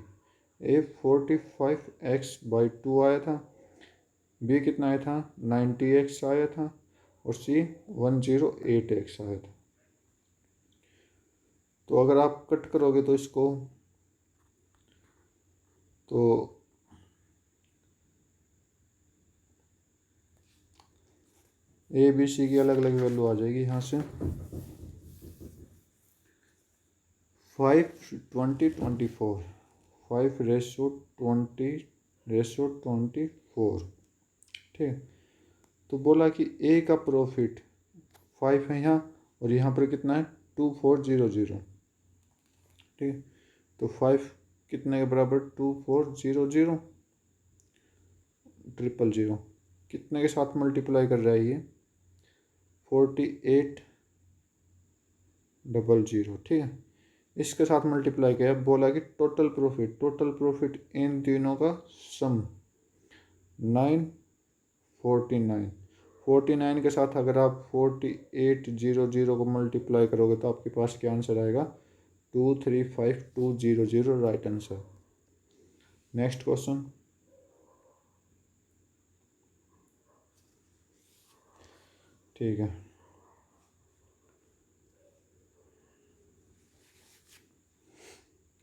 ए 45x/2 आया था, बी कितना आया था 90x आया था, और सी 108x आया था। तो अगर आप कट करोगे तो इसको, तो ए बी सी की अलग अलग वैल्यू आ जाएगी यहाँ से। 5/20/24, 5/20/24। ठीक है, तो बोला कि ए का प्रॉफिट 5 है यहाँ, और यहाँ पर कितना है 2400। ठीक है, तो 5 कितने के बराबर 2400, 000 कितने के साथ मल्टीप्लाई कर रहा है ये 4800। ठीक है, इसके साथ मल्टीप्लाई किया, बोला कि टोटल प्रॉफिट इन तीनों का सम 949। 49 के साथ अगर आप 4800 को मल्टीप्लाई करोगे तो आपके पास क्या आंसर आएगा, 235200, राइट आंसर। नेक्स्ट क्वेश्चन, ठीक है,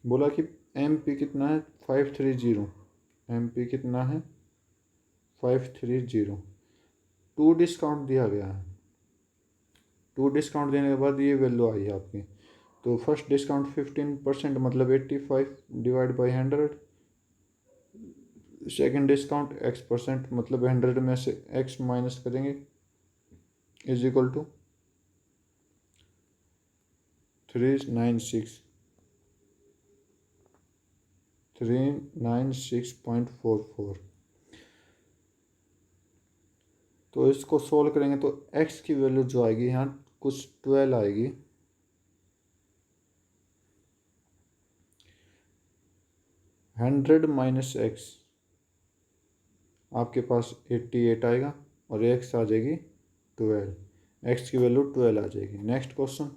बोला कि MP कितना है 530, MP कितना है 530, 2 डिस्काउंट दिया गया है, 2 डिस्काउंट देने के बाद ये वैल्यू आई है आपकी। तो फर्स्ट डिस्काउंट 15% मतलब 85 / 100, सेकेंड डिस्काउंट x% मतलब 100 में से x माइनस करेंगे = 396.44। तो इसको सोल्व करेंगे तो x की वैल्यू जो आएगी यहाँ कुछ 12 आएगी, 100 - x आपके पास 88 आएगा, और x आ जाएगी 12, x की वैल्यू 12 आ जाएगी। नेक्स्ट क्वेश्चन,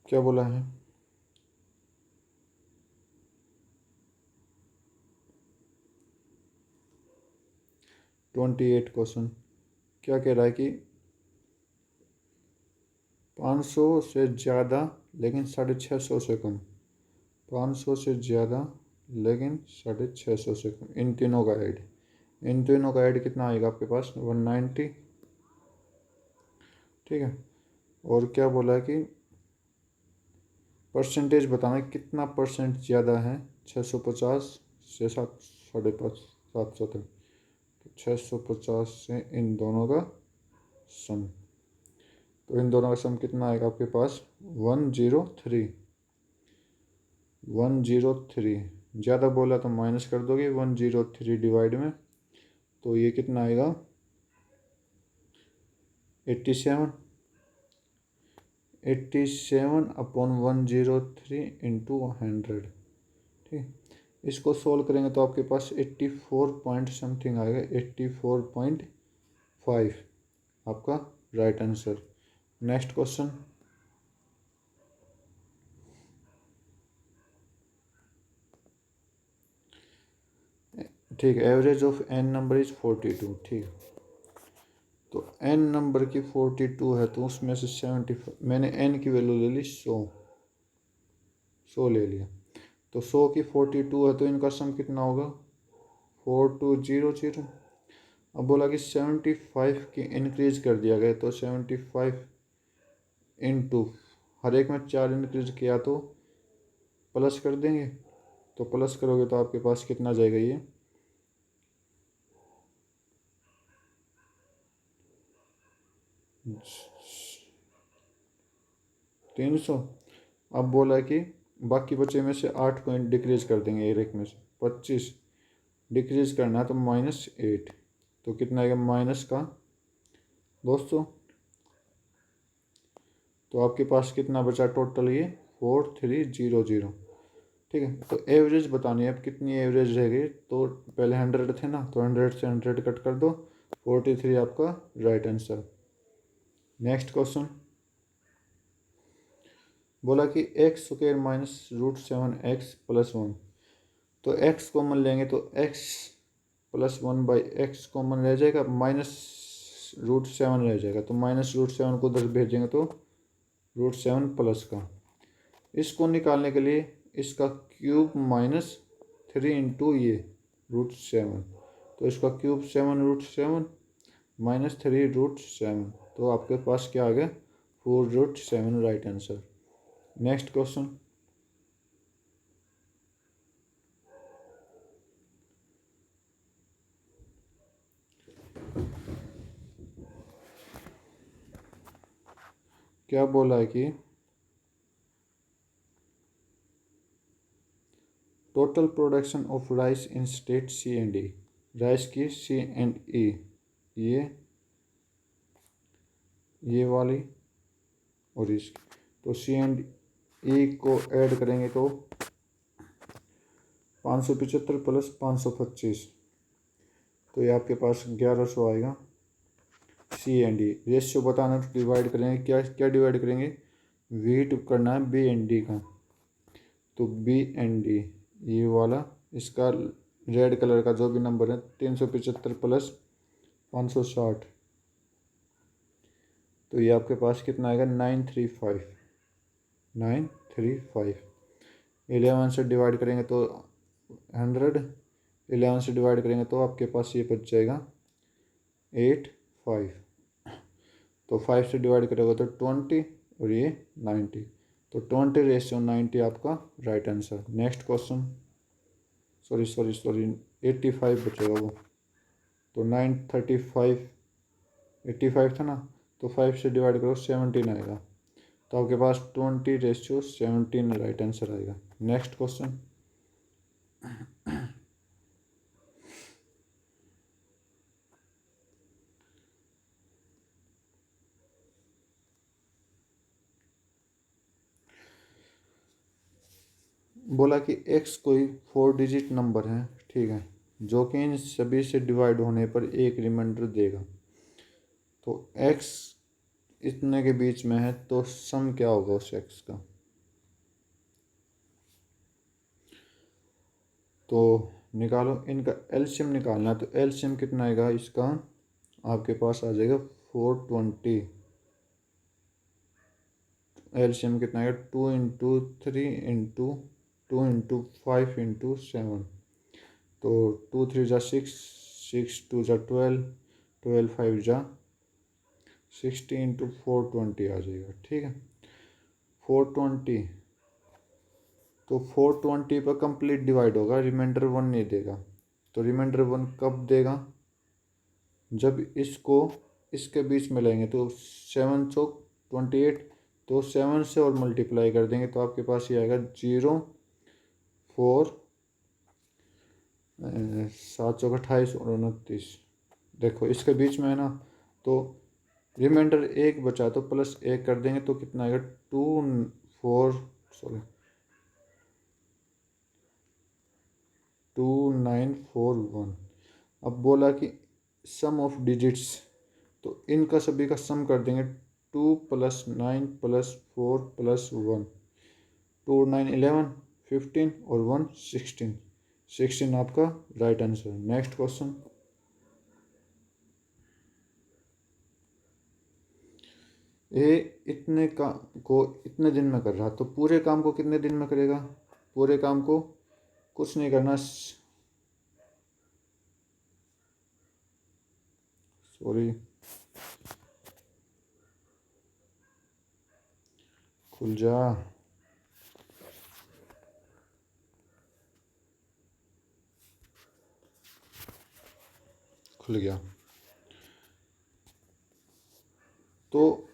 क्या बोला है, क्वेश्चन क्या कह रहा है कि 500 से ज़्यादा लेकिन 650 से कम, 500 से ज़्यादा लेकिन 650 से कम, इन तीनों का ऐड कितना आएगा आपके पास 190। ठीक है, और क्या बोला कि परसेंटेज बताना कितना परसेंट ज़्यादा है 650 से 7.5 तक। तो 650 से इन दोनों का सम, तो इन दोनों का सम कितना आएगा आपके पास 103। 103 ज़्यादा बोला तो माइनस कर दोगे 103 डिवाइड में, तो ये कितना आएगा 87। 87 अपॉन 103 इंटू 100। ठीक, इसको सोल्व करेंगे तो आपके पास 84 पॉइंट समथिंग आएगा, 84.5 आपका राइट आंसर। नेक्स्ट क्वेश्चन, ठीक, average of an number is 42। ठीक, तो एन नंबर की 42 है तो उसमें से 75, मैंने एन की वैल्यू ले ली 100 ले लिया, तो 100 की 42 है तो इनका सम कितना होगा 4200। अब बोला कि 75 की इंक्रीज कर दिया गया, तो 75 इंटू हर एक में 4 इंक्रीज किया तो प्लस कर देंगे, तो प्लस करोगे तो आपके पास कितना जाएगा ये 300। अब बोला कि बाकी बचे में से 8 को डिक्रीज कर देंगे, एक में से 25 डिक्रीज करना है तो -8, तो कितना आएगा माइनस का दोस्तों, तो आपके पास कितना बचा टोटल ये 4300। ठीक है, तो एवरेज बतानी है अब कितनी एवरेज रह गई, तो पहले 100 थे ना, तो 100 से 100 कट कर दो, 43 आपका राइट आंसर। नेक्स्ट क्वेश्चन, बोला कि एक्स स्क्वायर माइनस √7x+1, तो x कॉमन लेंगे तो x+1/x कॉमन रह जाएगा, -√7 रह जाएगा, तो -√7 को उधर भेजेंगे तो √7 प्लस का, इसको निकालने के लिए इसका क्यूब -3 इंटू ये √7, तो इसका क्यूब 7√7 -3√7, तो आपके पास क्या आ गया 4√7 राइट आंसर। नेक्स्ट क्वेश्चन, क्या बोला है कि total production of rice in state C&E, rice की C&E, ये वाली और इसकी, तो C&E को ऐड करेंगे तो 575 प्लस 525, तो ये आपके पास 1100 आएगा। C&E रेशियो बताना तो डिवाइड करेंगे, क्या क्या डिवाइड करेंगे, वीट करना है B&D का, तो B&D ये वाला, इसका रेड कलर का जो भी नंबर है 375 प्लस 560, तो ये आपके पास कितना आएगा 935। 11 से डिवाइड करेंगे तो 100, 11 से डिवाइड करेंगे तो आपके पास ये बच जाएगा 85, तो 5 से डिवाइड करोगे तो 20 और ये 90, तो 20:90 आपका right answer. Next question, sorry 85 बचेगा वो, तो 935, 85 था ना, तो 5 से डिवाइड करो 17 आएगा, तो आपके पास 20:17 राइट आंसर आएगा। नेक्स्ट क्वेश्चन, बोला कि x कोई 4 डिजिट नंबर है, ठीक है, जो कि इन सभी से डिवाइड होने पर एक रिमाइंडर देगा, तो x इतने के बीच में है तो सम क्या होगा उस x का, तो निकालो, इनका एलसीएम निकालना है, तो एलसीएम कितना आएगा इसका, आपके पास आ जाएगा 420, एलसीएम कितना आएगा 2 इंटू 3 इंटू 2 इंटू 5 इंटू 7, तो 2 3 जा 6, 6 2 जा 12, 12 5 जा 60 इंटू 420 आ जाएगा। ठीक है, 420, तो 420 पर कंप्लीट डिवाइड होगा, रिमाइंडर 1 नहीं देगा। तो रिमाइंडर 1 कब देगा, जब इसको इसके बीच में लेंगे। तो 7 चौक 28, तो 7 से और मल्टीप्लाई कर देंगे तो आपके पास ये आएगा 0 4 7 चौक 28 और 29। देखो इसके बीच में है ना, तो रिमाइंडर 1 बचा तो प्लस 1 कर देंगे तो कितना आएगा 2941। अब बोला कि सम ऑफ डिजिट्स, तो इनका सभी का सम कर देंगे। 2 + 9 + 4 + 1, 2 9 11, 15 और 1 16। 16 आपका राइट आंसर। नेक्स्ट क्वेश्चन, ए इतने काम को इतने दिन में कर रहा, तो पूरे काम को कितने दिन में करेगा। पूरे काम को कुछ नहीं करना, सॉरी खुल जा, खुल गया। तो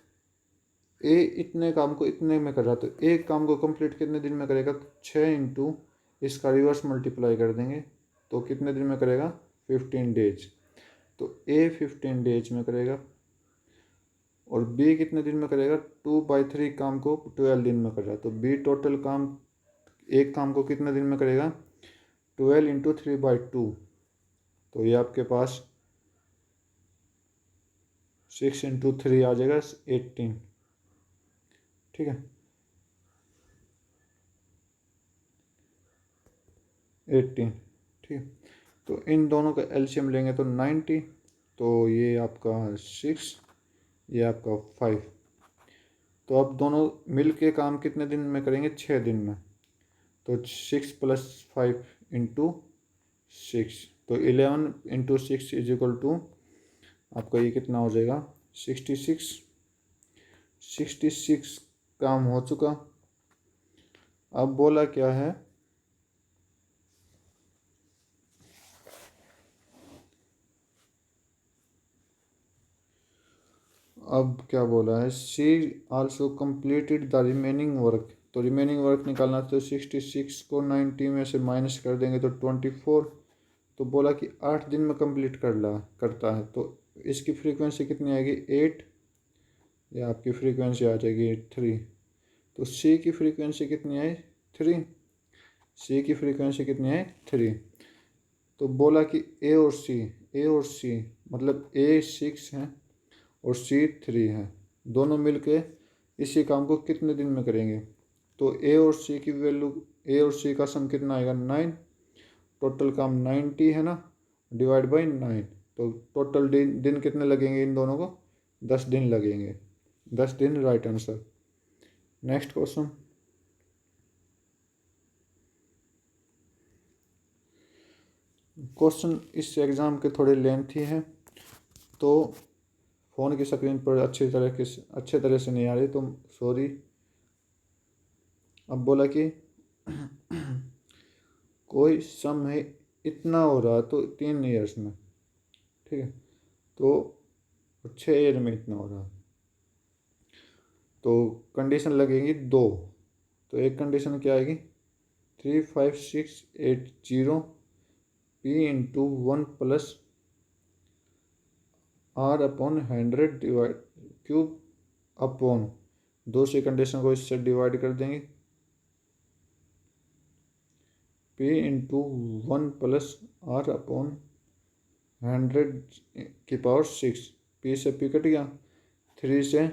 ए इतने काम को इतने में कर रहा, तो एक काम को कंप्लीट कितने दिन में करेगा। 6 इंटू इसका रिवर्स मल्टीप्लाई कर देंगे तो कितने दिन में करेगा 15 डेज। तो ए 15 डेज में करेगा और बी कितने दिन में करेगा 2/3 काम को 12 दिन में कर रहा है। तो बी टोटल काम एक काम को कितने दिन में करेगा 12 इंटू 3/2। तो ये आपके पास 6 इंटू 3 आ जाएगा 18। ठीक है, 18। ठीक है, तो इन दोनों का एलसीएम लेंगे तो 90, तो ये आपका 6, ये आपका 5। तो अब दोनों मिल के काम कितने दिन में करेंगे 6 दिन में। तो 6 + 5 इंटू 6, तो 11 इंटू 6 इज इक्वल टू आपका ये कितना हो जाएगा 66। 66 काम हो चुका। अब बोला क्या है, अब क्या बोला है, she also completed the remaining work. तो रिमेनिंग वर्क निकालना, तो 66 को 90 में से माइनस कर देंगे तो 24। तो बोला कि 8 दिन में कंप्लीट करता है। तो इसकी फ्रीक्वेंसी कितनी आएगी 8, या आपकी फ्रीक्वेंसी आ जाएगी 3। तो सी की फ्रीक्वेंसी कितनी है 3, सी की फ्रीक्वेंसी कितनी है 3। तो बोला कि ए और सी मतलब ए 6 है और सी 3 है, दोनों मिलके इसी काम को कितने दिन में करेंगे। तो ए और सी की वैल्यू, ए और सी का सम कितना आएगा 9। टोटल काम 90 है ना, डिवाइड बाई 9। तो टोटल दिन कितने लगेंगे इन दोनों को 10 दिन लगेंगे। 10 दिन right answer. Next question, question इस एग्ज़ाम के थोड़े लेंथी हैं तो फ़ोन की स्क्रीन पर अच्छे तरह से नहीं आ रही, तो सॉरी। अब बोला कि कोई सम है इतना हो रहा तो 3 ईयर्स में, ठीक है, तो 6 ईयर में इतना हो रहा, तो कंडीशन लगेगी 2। तो एक कंडीशन क्या आएगी 35680 P into 1 + r/100 divide cube upon, दूसरी कंडीशन को इससे डिवाइड कर देंगे p इंटू 1 + r/100⁻6। p से p कट गया, 3 से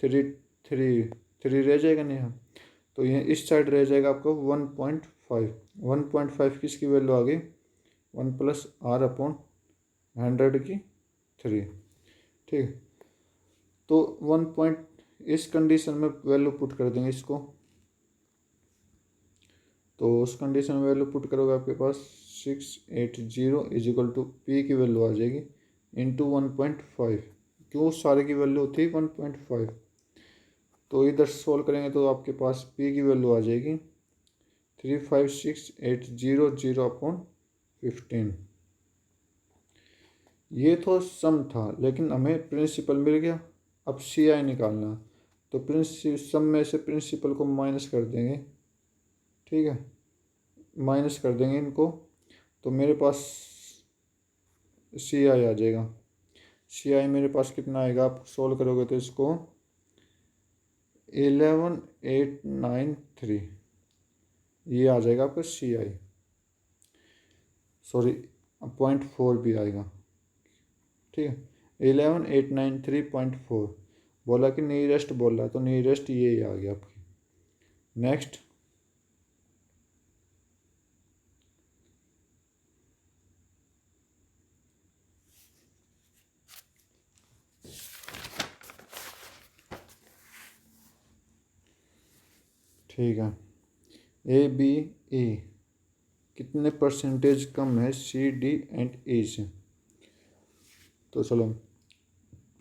3 रह जाएगा नहीं। हाँ, तो ये इस साइड रह जाएगा आपका 1.5। 1.5 किसकी वैल्यू आ गई 1 + r/100 की 3। ठीक है, तो 1 इस कंडीशन में वैल्यू पुट कर देंगे इसको। तो उस कंडीशन में वैल्यू पुट करोगे आपके पास 680 इज इक्वल टू पी की वैल्यू आ जाएगी इंटू 1.5 क्यों, सारे की वैल्यू थी 1.5। तो इधर सोल्व करेंगे तो आपके पास पी की वैल्यू आ जाएगी 356,800/15। ये तो सम था, लेकिन हमें प्रिंसिपल मिल गया। अब सी आई निकालना, तो सम में से प्रिंसिपल को माइनस कर देंगे। ठीक है, माइनस कर देंगे इनको, तो मेरे पास सी आई आ जाएगा। सी आई मेरे पास कितना आएगा, आप सोल्व करोगे तो इसको 11,893 ये आ जाएगा आपका सी आई। सॉरी, 0.4 भी आएगा। ठीक है, 11,893.4 बोला कि नियरेस्ट बोल रहा, तो नियरेस्ट ये आ गया आपकी। नेक्स्ट, ठीक है, ए बी ए कितने परसेंटेज कम है सी डी एंड ए से। तो चलो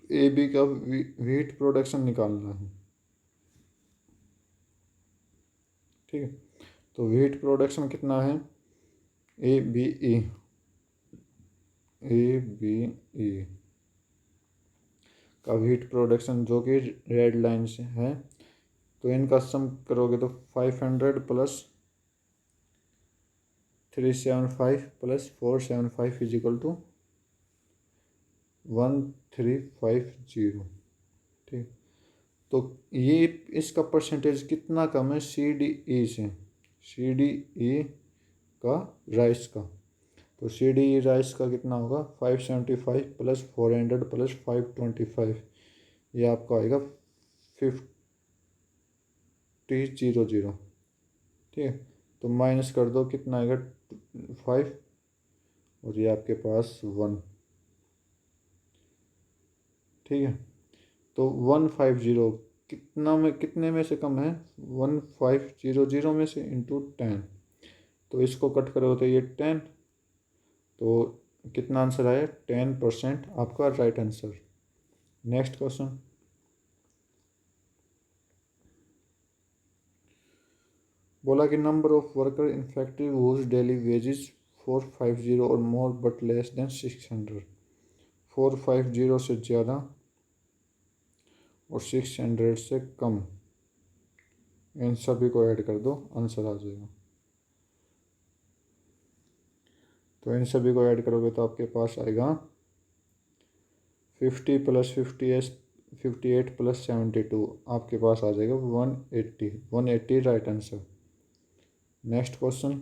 ए बी का वीट प्रोडक्शन निकालना है। ठीक है, तो वीट प्रोडक्शन कितना है, ए बी ए का वीट प्रोडक्शन जो कि रेड लाइन से है, तो इनका सम करोगे तो 500 plus 375 plus 475 is equal to 1350। ठीक, तो ये इसका परसेंटेज कितना कम है सी डी ई से, सी डी ई का राइस का। तो सी डी ई राइस का कितना होगा, 575 प्लस 400 प्लस 525, ये आपका आएगा 50,000। ठीक है, तो माइनस कर दो, कितना आएगा 5, और ये आपके पास 1। ठीक है, तो 150 कितने में से कम है, 1500 में से इंटू 10। तो इसको कट करो तो ये 10, तो कितना आंसर आया, 10% आपका राइट आंसर। नेक्स्ट क्वेश्चन, बोला कि number of worker in factory whose daily wages 450 और मोर बट लेस देन 600। 450 से ज़्यादा और 600 से कम, इन सभी को ऐड कर दो, आंसर आ जाएगा। तो इन सभी को ऐड करोगे तो आपके पास आएगा 50 प्लस 58 प्लस 72, आपके पास आ जाएगा 180 राइट आंसर। नेक्स्ट क्वेश्चन,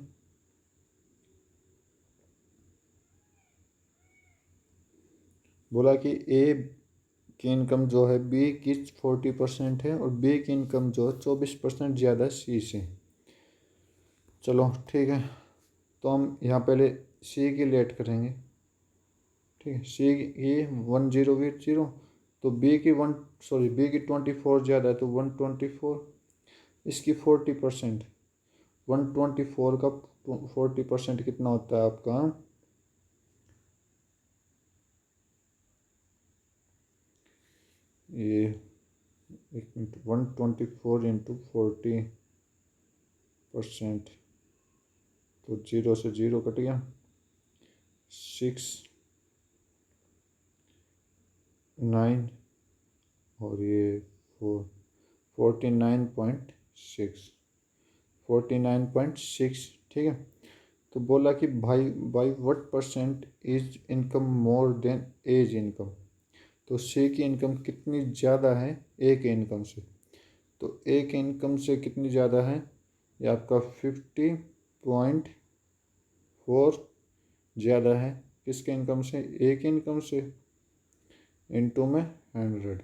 बोला कि ए की इनकम जो है बी की 40% है और बी की इनकम जो है 24% ज़्यादा सी से। चलो ठीक है, तो हम यहाँ पहले सी की लेट करेंगे। ठीक है, सी की 1080, तो बी की बी की 24 ज़्यादा है, तो 124, इसकी 40%, 124 का 40% कितना होता है आपका, ये 124 इंटू 40%, तो 0 से 0 कट गया, 6 9 और ये 49.6। ठीक है, तो बोला कि भाई by what percent is income more than A's income. तो सी की इनकम कितनी ज़्यादा है ए के इनकम से, तो ए के इनकम से कितनी ज़्यादा है, ये आपका 50.4 ज़्यादा है किसके इनकम से, ए के इनकम से, इनटू में 100।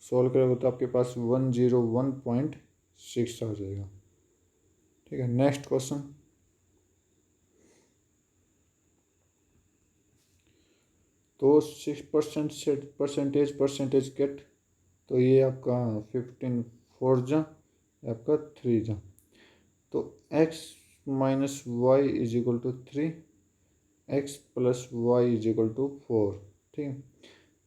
सोल्व करोगे तो आपके पास 101.6 आ जाएगा। ठीक है, नेक्स्ट क्वेश्चन, तो 6% से परसेंटेज गेट, तो ये आपका 15 4 जा, आपका 3 जा, तो x minus y is equal to 3, x plus y is equal to 4। ठीक है,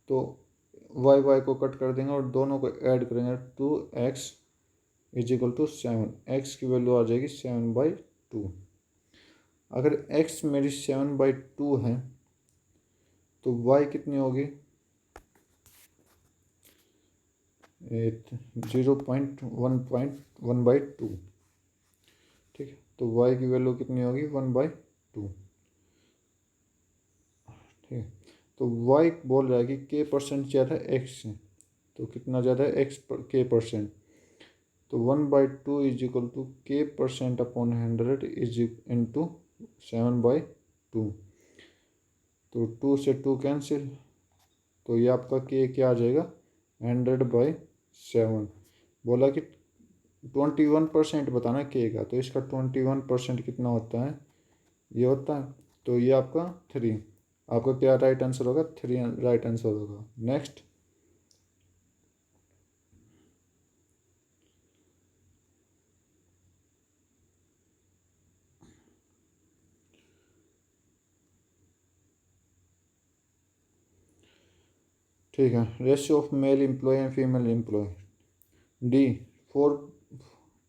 तो वाई वाई को कट कर देंगे और दोनों को ऐड करेंगे 2x is equal to 7। X की वैल्यू आ जाएगी 7/2। अगर x मेरी 7/2 है तो y कितनी होगी 0.1/2। ठीक है, तो y की वैल्यू कितनी होगी 1/2। ठीक है, तो y बोल रहा है कि k% ज़्यादा है x से, तो कितना ज़्यादा है x पर k%, तो 1/2 is equal to k% upon 100 is into 7/2। तो 2 से 2 कैंसिल, तो ये आपका k क्या आ जाएगा 100/7। बोला कि 21% बताना k का, तो इसका 21% कितना होता है, ये होता है, तो ये आपका 3। आपका क्या राइट आंसर होगा 3 राइट आंसर होगा। नेक्स्ट, ठीक है, ratio of male employ and female employ D 4,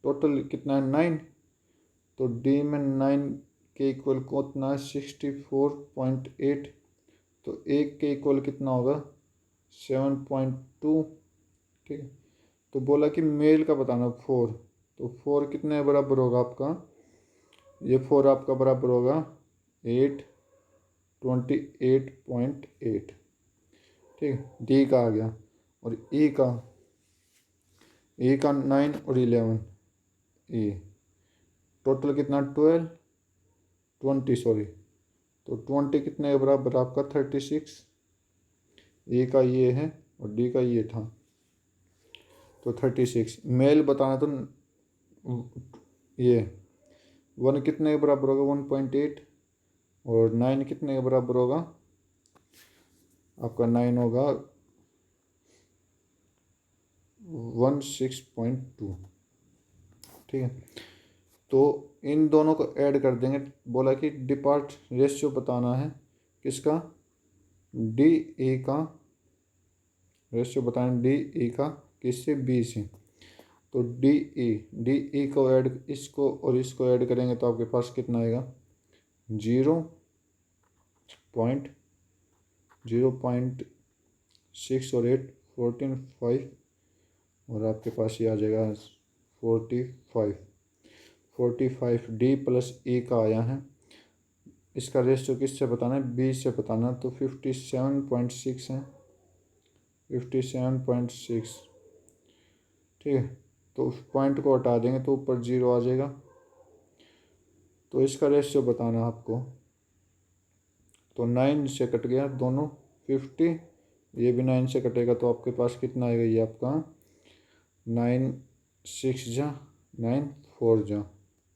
total कितना है 9, तो डी में 9 के इक्वल कितना है 64.8, तो एक के इक्वल कितना होगा 7.2। ठीक है, तो बोला कि मेल का बताना 4, तो 4 कितने बराबर होगा आपका, ये 4 आपका बराबर होगा 28.8। ठीक है, डी का आ गया। और ई का 9 और 11, ई टोटल कितना 20 सॉरी, तो 20 कितने के बराबर आपका 36। ए का ये है और डी का ये था, तो 36। मेल बताना तो ये 1 कितने के बराबर होगा 1.8, और 9 कितने के बराबर होगा आपका 9 होगा 16.2। ठीक है, तो इन दोनों को ऐड कर देंगे। बोला कि डिपार्ट रेशियो बताना है किसका, डी ए का रेशियो बताना, डी ए का किससे, बी से। तो डी ई को ऐड, इसको और इसको ऐड करेंगे तो आपके पास कितना आएगा 0.6 और 8 14 5, और आपके पास ये आ जाएगा 45 डी प्लस ए का आया है। इसका रेशियो किससे बताना है, बी से बताना, तो 57.6 है, 57.6। ठीक है, तो उस पॉइंट को हटा देंगे तो ऊपर 0 आ जाएगा। तो इसका रेशियो बताना आपको, तो 9 से कट गया दोनों 50, ये भी 9 से कटेगा, तो आपके पास कितना आएगा, ये आपका 9 6 जा 9 4 जा,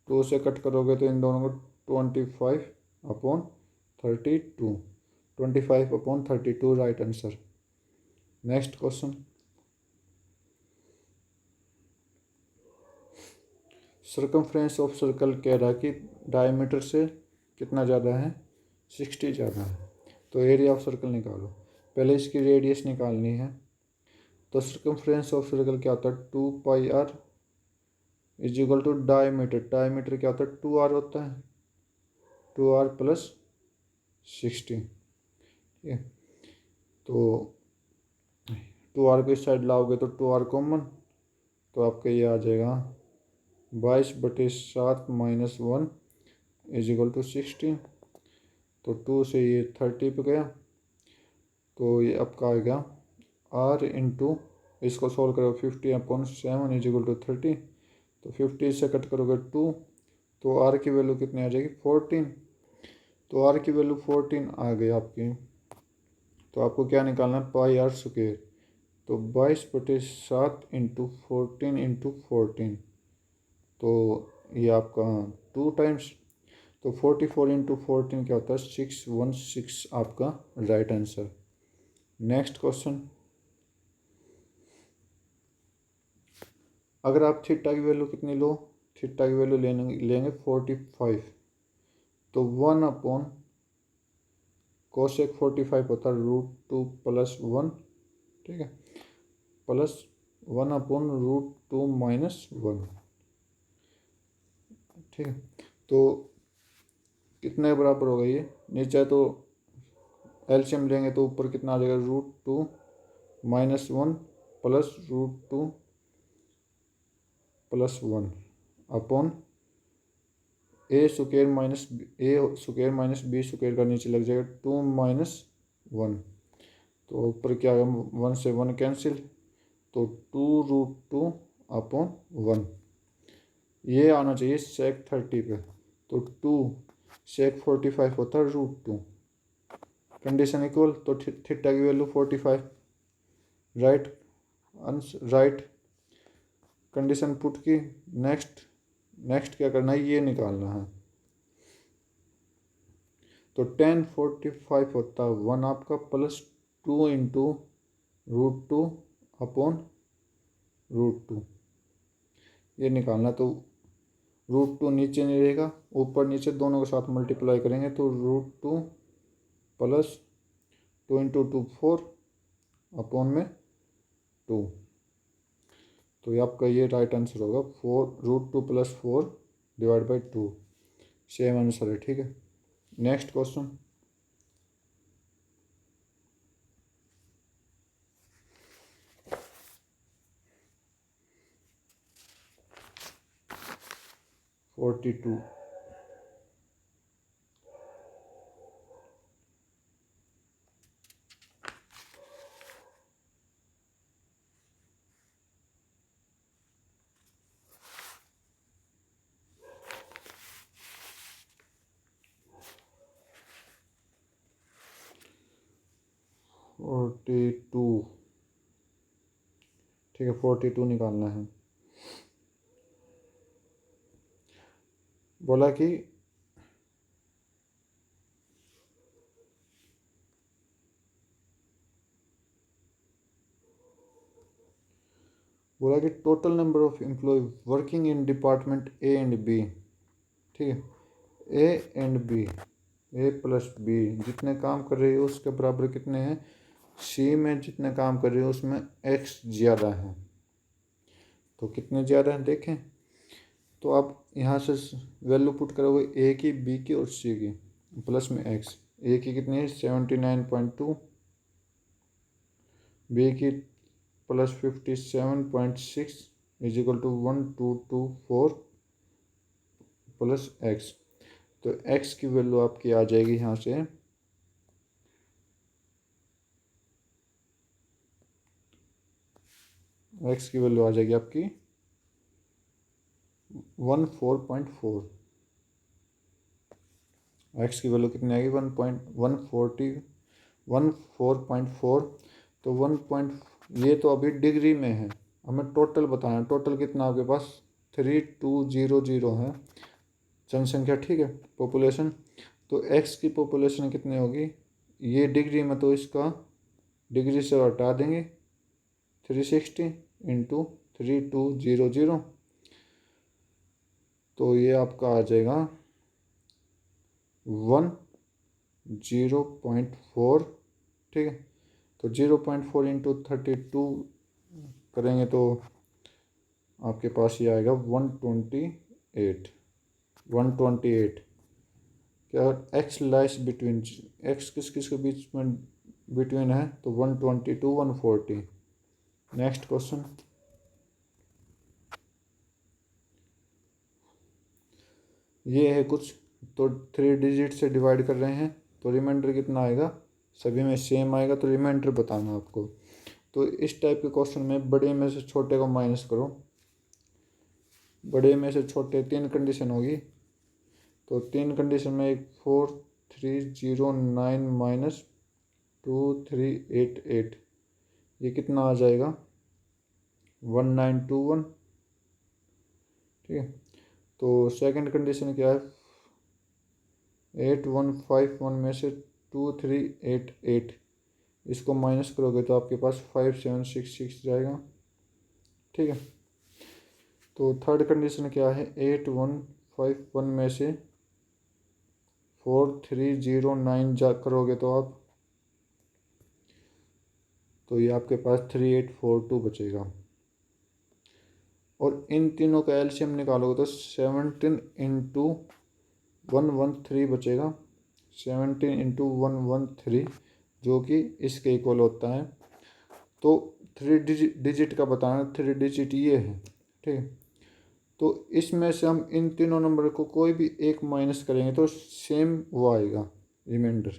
2 से कट करोगे तो इन दोनों को 25/32, 25/32 right answer. Next question, circumference of circle कह रहा है कि डायमीटर से कितना ज़्यादा है 60 ज़्यादा है, तो एरिया ऑफ सर्कल निकालो। पहले इसकी रेडियस निकालनी है, तो सर्कमफ्रेंस ऑफ सर्कल क्या होता है 2πr is equal to diameter क्या होता है 2r होता है, 2r + 60। ठीक है, तो 2r को इस साइड लाओगे तो 2r कॉमन, तो आपका ये आ जाएगा 22/7 - 1 इज इक्वल टू 60। तो 2 से ये 30 पे गया, तो ये आपका आएगा r इंटू, इसको सोल्व करो 50/7 इज इक्वल टू 30, तो 50 से कट करोगे 2, तो r की वैल्यू कितनी आ जाएगी 14। तो r की वैल्यू 14 आ गई आपकी, तो आपको क्या निकालना है πr², तो 22/7 इंटू 14 इंटू 14, तो ये आपका 2 टाइम्स, तो 44 इंटू 14 क्या होता है 616 आपका राइट आंसर। नेक्स्ट क्वेश्चन, अगर आप थीटा की वैल्यू कितनी लो, थीटा की वैल्यू लेंगे 45, तो 1/cosec 45 होता है √2 + 1 ठीक है, प्लस 1/√2 - 1, ठीक है। तो कितने के बराबर होगा ये, नीचे तो एलसीएम लेंगे तो ऊपर कितना आ जाएगा, √2 - 1 प्लस √2 + 1 अपॉन ए स्क्वायर माइनस बी स्क्वायर का नीचे लग जाएगा 2 - 1, तो ऊपर क्या आएगा, 1 से 1 कैंसिल, तो 2√2 अपॉन 1, ये आना चाहिए सेक 30 पे, तो 2 सेक 45 होता है √2, कंडीशन इक्वल, तो थीटा की value 45, right right condition put की। नेक्स्ट क्या करना है, ये निकालना है, तो tan 45 होता है 1 आपका, प्लस 2 × √2 अपॉन √2, ये निकालना। तो √2 नीचे नहीं रहेगा, ऊपर नीचे दोनों के साथ मल्टीप्लाई करेंगे, तो √2 प्लस 2 × 2 4 अपॉन में 2, तो ये आपका ये राइट आंसर होगा, √2 + 4 / 2, सेम आंसर है, ठीक है। नेक्स्ट क्वेश्चन, (42) 42, ठीक है, 42 निकालना है। बोला कि total number of employ working in department A and B, ठीक है, A and B, A plus B जितने काम कर रही है उसके बराबर कितने हैं, सी में जितने काम कर रही है उसमें एक्स ज़्यादा है, तो कितने ज़्यादा हैं देखें। तो आप यहाँ से वैल्यू पुट करोगे ए की, बी की और सी की, प्लस में एक्स, ए की कितनी है 79.2, बी की प्लस 57.6 = 1224 प्लस एक्स, तो एक्स की वैल्यू आपकी आ जाएगी यहाँ से एक्स की वैल्यू आ जाएगी आपकी 14.4, एक्स की वैल्यू कितनी आएगी 14.4, तो 1 ये तो अभी डिग्री में है, हमें टोटल बताना है, टोटल कितना आपके पास 3200 है जनसंख्या, ठीक है, पॉपुलेशन। तो एक्स की पॉपुलेशन कितनी होगी, ये डिग्री में, तो इसका डिग्री से हटा देंगे 360 × 3200, तो ये आपका आ जाएगा 10.4, ठीक है, तो 0.4 × 32 करेंगे तो आपके पास ये आएगा 128, क्या एक्स लाइस बिटवीन, एक्स किस किस के बीच में बिटवीन है, तो 120 to 140। नेक्स्ट क्वेश्चन, ये है कुछ, तो 3 डिजिट से डिवाइड कर रहे हैं, तो रिमाइंडर कितना आएगा, सभी में सेम आएगा, तो रिमाइंडर बताना आपको। तो इस टाइप के क्वेश्चन में बड़े में से छोटे को माइनस करो, बड़े में से छोटे 3 कंडीशन होगी, तो 3 कंडीशन में एक 4309 - 2388, ये कितना आ जाएगा 1921, ठीक है। तो सेकंड कंडीशन क्या है, 8151 में से 2388, इसको माइनस करोगे तो आपके पास 5766 जाएगा, ठीक है। तो थर्ड कंडीशन क्या है, 8151 में से 4309 जा करोगे तो आप तो ये आपके पास 3842 बचेगा। और इन तीनों का एलसीएम निकालोगे तो 17 इंटू 113 बचेगा, 17 इंटू 113 जो कि इसके इक्वल होता है। तो 3 डिजिट का बताना, 3 डिजिट ये है, ठीक है। तो इसमें से हम इन तीनों नंबर को कोई भी एक माइनस करेंगे तो सेम वो आएगा रिमाइंडर।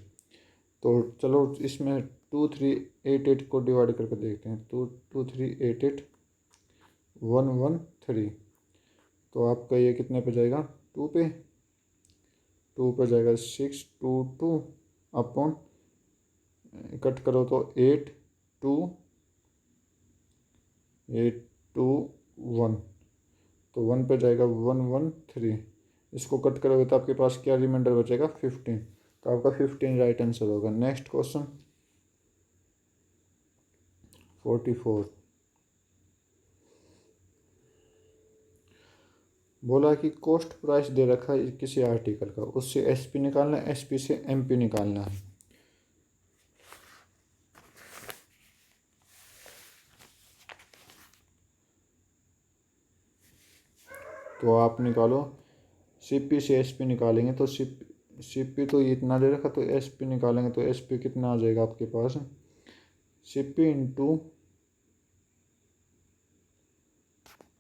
तो चलो इसमें 2388 को डिवाइड करके देखते हैं। तो 2388113, तो आपका ये कितने पे जाएगा, 2 पे, 2 पे जाएगा 622 अपॉन, कट करो तो 8281, तो 1 पे जाएगा 113। इसको कट करोगे तो आपके पास क्या रिमाइंडर बचेगा, 15। तो आपका 15 राइट आंसर होगा। नेक्स्ट क्वेश्चन 44, बोला कि कॉस्ट प्राइस दे रखा है किसी आर्टिकल का, उससे एसपी निकालना है, एसपी से एमपी निकालना है। तो आप निकालो, सीपी से एसपी निकालेंगे तो सीपी तो इतना दे रखा, तो एसपी निकालेंगे तो एसपी कितना आ जाएगा आपके पास, सीपी इंटू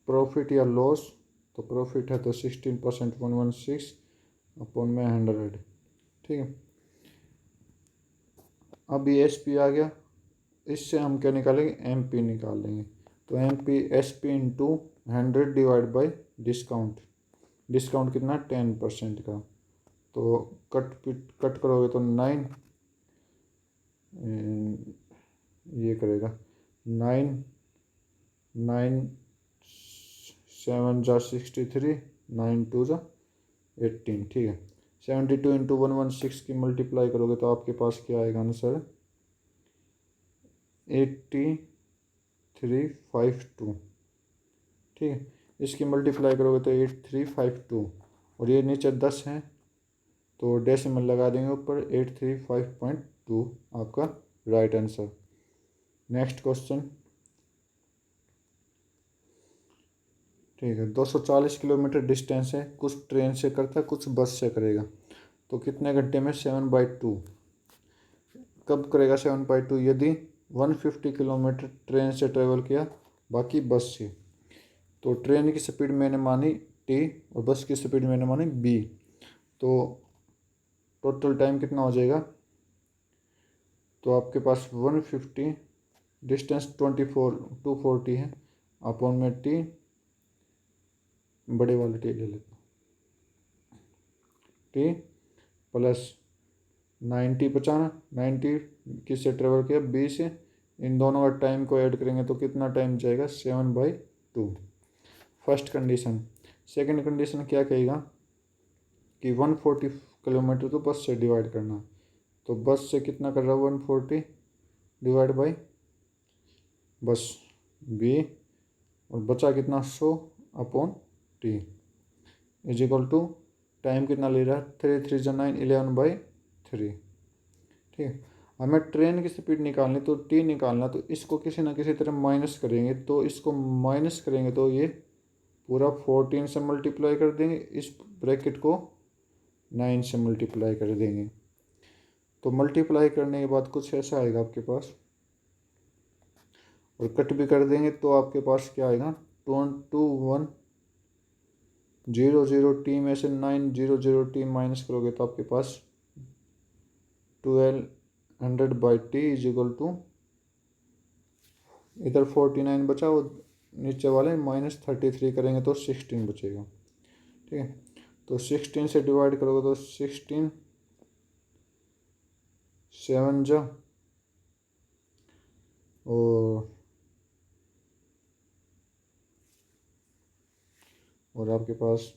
प्रॉफिट या लॉस, तो प्रॉफिट है तो 16% 116 अपॉन में 100, ठीक है। अब ये एस पी आ गया, इससे हम क्या निकालेंगे, एम पी निकाल लेंगे। तो M P S P into 100 divide by discount, discount कितना 10% का, तो कट करोगे तो 9, ये करेगा 9 7 जा 63, 9 2 जा 18, ठीक है। 72 इंटू 116 की मल्टीप्लाई करोगे तो आपके पास क्या आएगा आंसर, 8352, ठीक है। इसकी मल्टीप्लाई करोगे तो 8352, और ये नीचे 10 है तो डेसिमल लगा देंगे ऊपर, 835.2 आपका राइट आंसर। नेक्स्ट क्वेश्चन, ठीक है। 240 किलोमीटर डिस्टेंस है, कुछ ट्रेन से करता है, कुछ बस से करेगा, तो कितने घंटे में, 7/2। कब करेगा 7/2, यदि 150 किलोमीटर ट्रेन से ट्रेवल किया, बाकी बस से। तो ट्रेन की स्पीड मैंने मानी टी और बस की स्पीड मैंने मानी बी, तो टोटल टाइम कितना हो जाएगा, तो आपके पास 150, डिस्टेंस 240 है, अपॉन में टी, बड़े वाले टी ले लेता हूँ, टी प्लस 90 बचाना, 90 किससे ट्रेवल किया, बी से, इन दोनों का टाइम को ऐड करेंगे तो कितना टाइम जाएगा, 7/2, फर्स्ट कंडीशन। सेकंड कंडीशन क्या कहेगा कि 140 किलोमीटर तो बस से डिवाइड करना, तो बस से कितना कर रहा है, 140 डिवाइड बाई बस बी, और बचा कितना, 100 upon T, is equal to time कितना ले रहा है, 3 3 जा 9, 11/3, ठीक है। हमें ट्रेन की स्पीड निकालनी, तो टी निकालना, तो इसको किसी ना किसी तरह माइनस करेंगे, तो इसको माइनस करेंगे तो ये पूरा 14 से मल्टीप्लाई कर देंगे, इस ब्रैकेट को 9 से मल्टीप्लाई कर देंगे, तो मल्टीप्लाई करने के बाद कुछ ऐसा आएगा आपके पास, और कट भी कर देंगे तो आपके पास क्या आएगा, 2100 में से 900 माइनस करोगे तो आपके पास 1200/t इज इक्वल टू, इधर 49 बचा, वो नीचे वाले -33 करेंगे तो 16 बचेगा, ठीक है। तो 16 से डिवाइड करोगे तो 16 7 जा, और आपके पास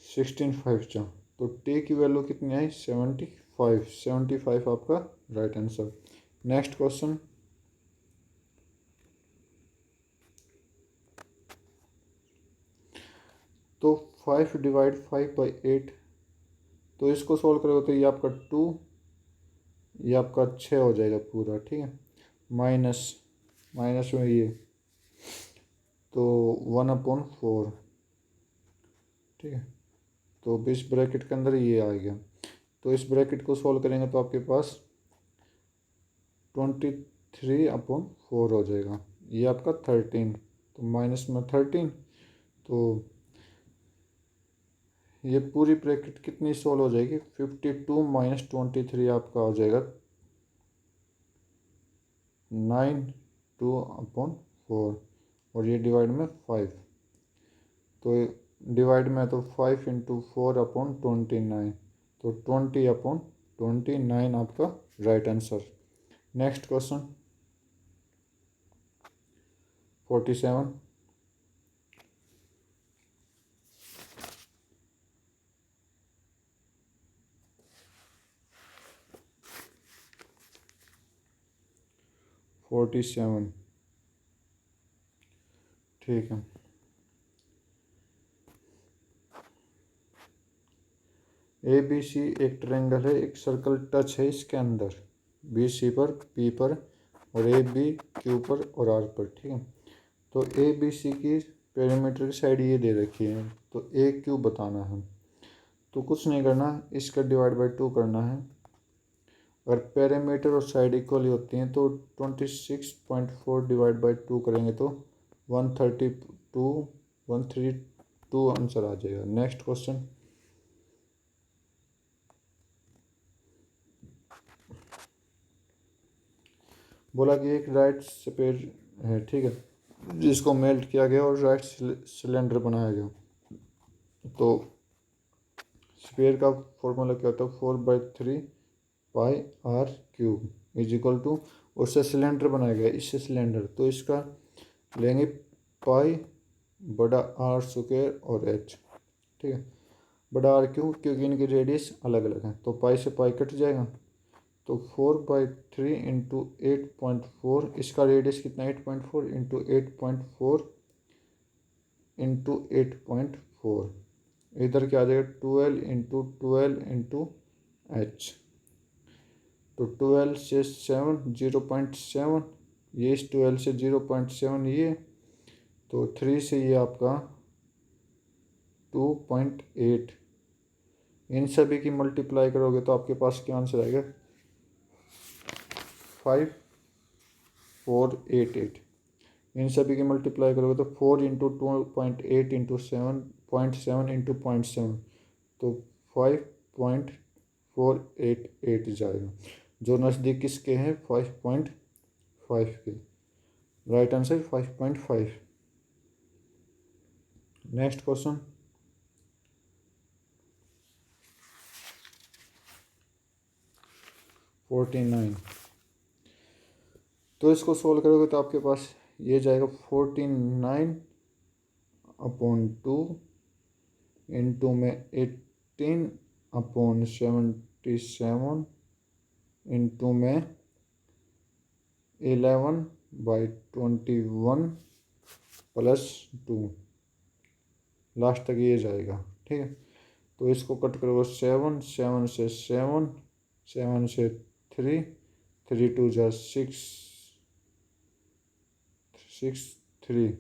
16 5 जा, तो टी की वैल्यू कितनी आई, 75 आपका राइट आंसर। नेक्स्ट क्वेश्चन, तो 5 डिवाइड 5/8, तो इसको सोल्व करोगे तो ये आपका 2, ये आपका 6 हो जाएगा पूरा, ठीक है। माइनस माइनस में ये, तो 1/4, ठीक है। तो इस ब्रैकेट के अंदर ये आ गया, तो इस ब्रैकेट को सॉल्व करेंगे तो आपके पास 23/4 हो जाएगा। ये आपका 13, तो माइनस में 13, तो ये पूरी ब्रैकेट कितनी सॉल्व हो जाएगी, 52 - 23 आपका हो जाएगा 9/4, और ये डिवाइड में 5, तो डिवाइड में तो 5 × 4/29, तो 20/29 आपका राइट आंसर। Next question 47। ठीक है। ABC एक ट्रायंगल है, एक सर्कल टच है इसके अंदर, BC पर, P पर, और AB Q पर और R पर, ठीक है। तो ABC की पेरीमीटर की साइड ये दे रखी है, तो AQ बताना है। तो कुछ नहीं करना, इसका डिवाइड बाई 2 करना है। अगर पेरीमीटर और साइड इक्वली होती हैं तो 26.4 डिवाइड बाई 2 करेंगे तो 132 आंसर आ जाएगा। नेक्स्ट क्वेश्चन 'बोला कि एक राइट स्पेयर है, ठीक है, जिसको मेल्ट किया गया और राइट सिलेंडर बनाया गया। तो स्पेयर का फॉर्मूला क्या होता है, 4/3πr³ इज इक्वल टू, उससे सिलेंडर बनाया गया, इससे सिलेंडर, तो इसका लेंगे पाई बड़ा R² और H, ठीक है। बड़ा R क्यों, क्योंकि इनकी रेडियस अलग अलग है, तो पाई से पाई कट जाएगा, तो 4/3 × 8.4, इसका रेडियस कितना, 8.4 × 8.4 × 8.4, इधर क्या आ जाएगा, 12 × 12 × H, तो 12 से 7 0.7, ये इस 12 से 0.7 ये, तो 3 से ये आपका 2.8, इन सभी की मल्टीप्लाई करोगे तो आपके पास क्या आंसर आएगा, 5488। इन सभी की मल्टीप्लाई करोगे तो 4 × 2.8 × 7.7 × 0.7, तो 5.488 जाएगा, जो नज़दीक किसके हैं, 5.5 के। Right answer 5.5। Next question 49। तो इसको सोल्व करोगे तो आपके पास ये जाएगा 49/2 इंटू में 18/77 इंटू में 11/21 +2, लास्ट तक ये जाएगा, ठीक है। तो इसको कट करोगे 7 से 7 से 3 3 2 जा 6 3,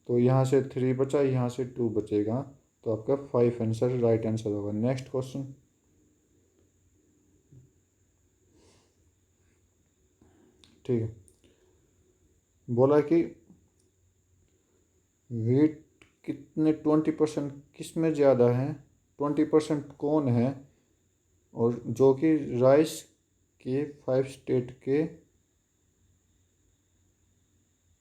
तो यहाँ से 3 बचा, यहाँ से 2 बचेगा, तो आपका 5 आंसर राइट आंसर होगा। नेक्स्ट क्वेश्चन ठीक है, बोला कि वीट कितने 20% किस में ज़्यादा है, 20% कौन है, और जो कि राइस के 5 स्टेट के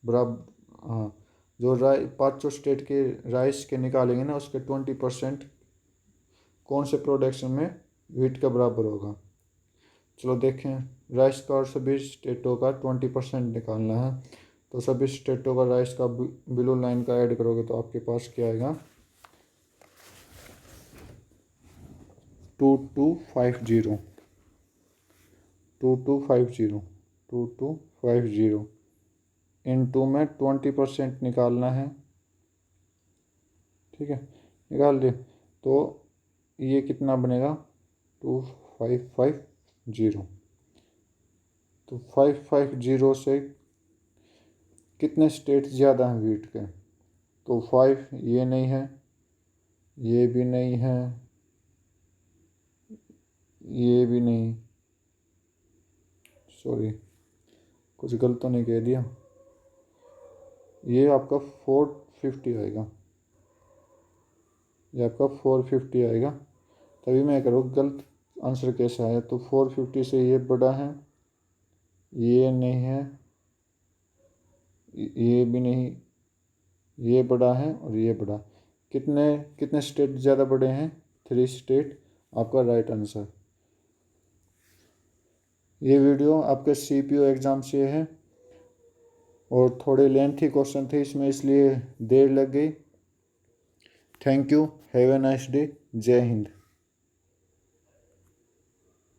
बराबर, हाँ, जो 5 स्टेट के राइस के निकालेंगे ना, उसके 20% कौन से प्रोडक्शन में वीट का बराबर होगा। चलो देखें, राइस का और सभी स्टेटों का 20% निकालना है, तो सभी स्टेटों का राइस का बिलो लाइन का ऐड करोगे तो आपके पास क्या आएगा, 2250 2250 इनटू में 20% निकालना है, ठीक है, निकाल दे, तो ये कितना बनेगा, 2550, तो 550 से कितने स्टेट ज़्यादा हैं वीट के? तो 5 ये नहीं है, ये भी नहीं है, ये भी नहीं, सॉरी कुछ गलत तो नहीं कह दिया। ये आपका 450 आएगा, ये आपका 450 आएगा। तभी मैं करूँ गलत आंसर कैसे आया? तो 450 से ये बड़ा है, ये नहीं है, ये भी नहीं, ये बड़ा है और ये बड़ा। कितने कितने स्टेट ज़्यादा बड़े हैं? 3 स्टेट आपका राइट आंसर। ये वीडियो आपके CPO एग्ज़ाम से है और थोड़े लेंथी क्वेश्चन थे इसमें, इसलिए देर लग गई। Thank you, have a nice day, जय हिंद।